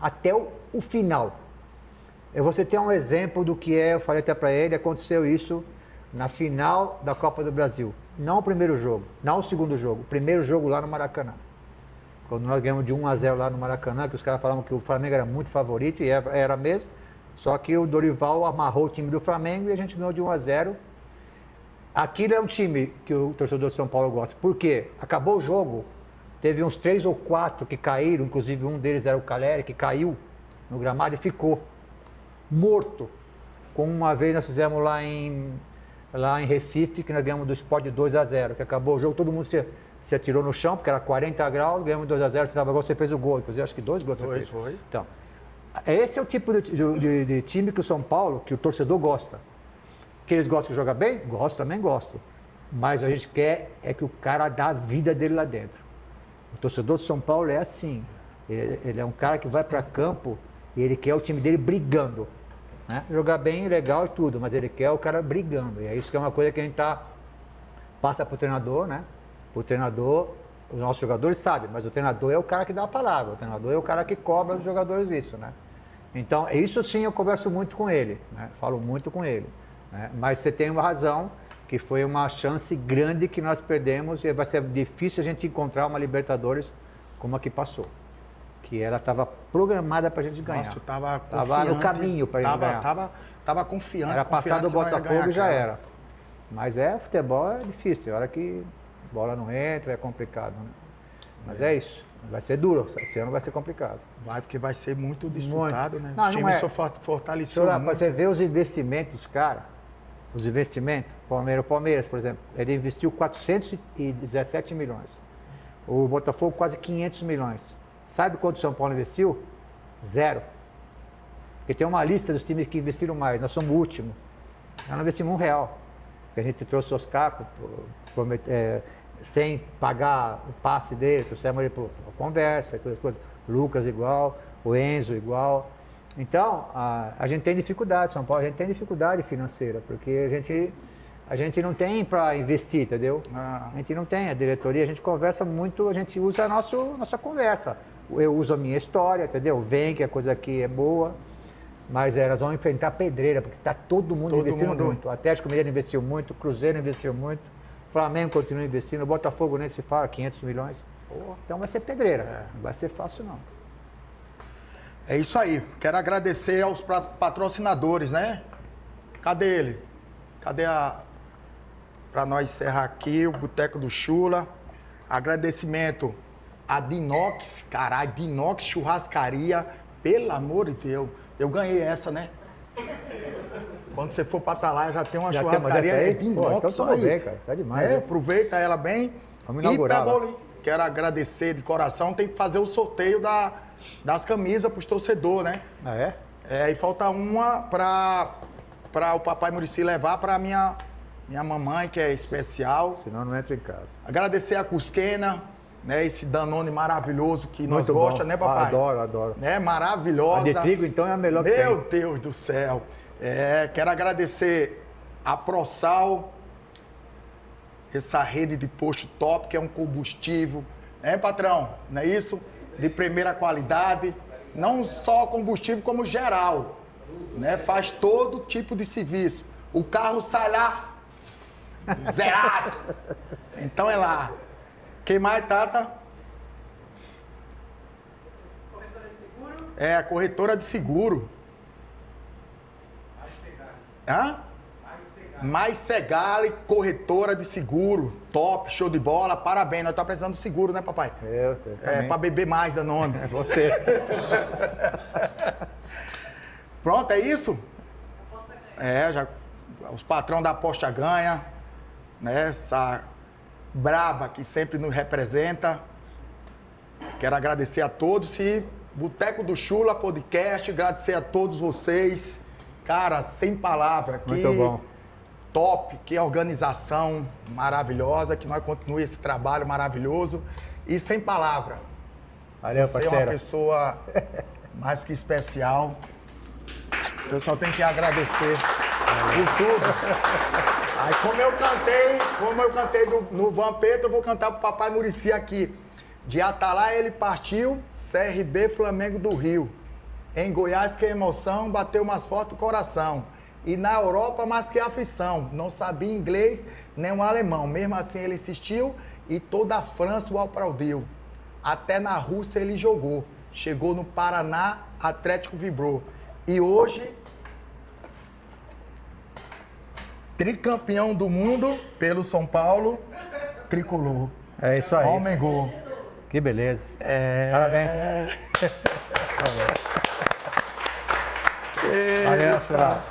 B: até o final. Você tem um exemplo do que eu falei até para ele, aconteceu isso na final da Copa do Brasil. Não o primeiro jogo, não o segundo jogo, o primeiro jogo lá no Maracanã. Quando nós ganhamos de 1-0 lá no Maracanã, que os caras falavam que o Flamengo era muito favorito, e era mesmo, só que o Dorival amarrou o time do Flamengo e a gente ganhou de 1-0. Aquilo é um time que o torcedor de São Paulo gosta. Por quê? Acabou o jogo, teve uns 3 ou 4 que caíram, inclusive um deles era o Caleri, que caiu no gramado e ficou morto. Como uma vez nós fizemos lá em Recife, que nós ganhamos do Sport de 2-0, que acabou o jogo, todo mundo se atirou no chão, porque era 40 graus, ganhamos 2-0, você estava igual, você fez o gol, inclusive acho que 2 gols você fez.
A: Foi.
B: Então, esse é o tipo de time que o São Paulo, que o torcedor gosta. Que eles gostam de jogar bem? Gosto, também gosto. Mas a gente quer que o cara dá a vida dele lá dentro. O torcedor de São Paulo é assim. Ele é um cara que vai para campo e ele quer o time dele brigando. Né? Jogar bem, legal e tudo, mas ele quer o cara brigando. E é isso que é uma coisa que a gente passa para o treinador, né? O treinador, os nossos jogadores sabem, mas o treinador é o cara que dá a palavra, o treinador é o cara que cobra dos jogadores isso, né? Então, isso sim eu converso muito com ele, né? Falo muito com ele. Né? Mas você tem uma razão, que foi uma chance grande que nós perdemos e vai ser difícil a gente encontrar uma Libertadores como a que passou. Que ela estava programada para a gente ganhar.
A: Nossa, estava
B: no caminho para a gente ganhar.
A: Tava confiante.
B: Era passar do Botafogo e já era. Mas futebol é difícil, a hora que a bola não entra é complicado, né? Mas é isso, vai ser duro, esse ano vai ser complicado.
A: Vai, porque vai ser muito disputado, né?
B: Não,
A: o time só fortaleceu muito.
B: Você vê os investimentos, cara, o Palmeiras, por exemplo, ele investiu 417 milhões. O Botafogo quase 500 milhões. Sabe quanto o São Paulo investiu? 0. Porque tem uma lista dos times que investiram mais. Nós somos o último. Nós não investimos R$1. Porque a gente trouxe o Oscar sem pagar o passe dele, trouxemos ele para conversa, coisas. Lucas igual, o Enzo igual. Então, a gente tem dificuldade, São Paulo, a gente tem dificuldade financeira, porque a gente não tem para investir, entendeu? A gente não tem, a diretoria, a gente conversa muito, a gente usa a nossa conversa. Eu uso a minha história, entendeu? Vem que a coisa aqui é boa, mas nós vamos enfrentar pedreira, porque está todo mundo investindo muito. O Atlético Mineiro investiu muito, o Cruzeiro investiu muito, o Flamengo continua investindo, o Botafogo nem se fala, 500 milhões. Então vai ser pedreira, não vai ser fácil não.
A: É isso aí. Quero agradecer aos patrocinadores, né? Cadê ele? Cadê para nós encerrar aqui, o Boteco do Chula. Agradecimento a Dinox, caralho, Dinox Churrascaria. Pelo amor de Deus. Eu ganhei essa, né? Quando você for para Atalaia, já tem uma
B: Já tem,
A: churrascaria
B: mas essa aí?
A: de
B: Pô,
A: inox
B: então
A: só
B: tamo
A: aí.
B: bem, cara. Tá demais, né?
A: Aproveita ela bem.
B: Vamos
A: E
B: inaugurar lá.
A: Peboli, quero agradecer de coração. Tem que fazer o sorteio das camisas para os torcedores, né?
B: Ah, é?
A: E falta uma para o papai Muricy levar para minha mamãe, que é especial.
B: Senão não entra em casa.
A: Agradecer a Cusquena, né? Esse Danone maravilhoso que nós
B: Muito
A: gostamos,
B: bom.
A: né, papai?
B: Adoro, adoro.
A: Né?
B: A
A: Maravilhosa.
B: de trigo, então, é a melhor que
A: Meu
B: tem.
A: Deus do céu. Quero agradecer a ProSal, essa rede de posto top, que é um combustível, né, patrão? Não é isso? De primeira qualidade. Não só combustível, como geral. Né? Faz todo tipo de serviço. O carro sai lá zerado. Então é lá. Quem mais, Tata?
C: Corretora de seguro?
A: É a corretora de seguro. Hã? Mais Segale, corretora de seguro. Top, show de bola, parabéns. Nós estamos precisando de seguro, né, papai?
B: Eu também.
A: Para beber mais da nome.
B: É você.
A: Pronto, é isso?
C: Aposta ganha.
A: Já os patrão da aposta ganha, né? Essa braba que sempre nos representa. Quero agradecer a todos e Boteco do Chula Podcast, agradecer a todos vocês. Cara, sem palavra.
B: Muito bom.
A: Top, que organização maravilhosa, que nós continuemos esse trabalho maravilhoso e sem palavra.
B: Valeu,
A: Você é uma
B: parceiro.
A: pessoa mais que especial. Eu só tenho que agradecer por tudo. Aí como eu cantei no Vampeta, eu vou cantar pro papai Muricy aqui. De Atalaia ele partiu, CRB Flamengo do Rio. Em Goiás que emoção, bateu mais forte o coração. E na Europa mais que aflição. Não sabia inglês nem o alemão. Mesmo assim ele insistiu e toda a França o aplaudiu. Até na Rússia ele jogou. Chegou no Paraná, Atlético vibrou. E hoje, tricampeão do mundo pelo São Paulo, tricolor.
B: É isso aí.
A: Homem gol.
B: Que beleza. Parabéns. Valeu, pessoal.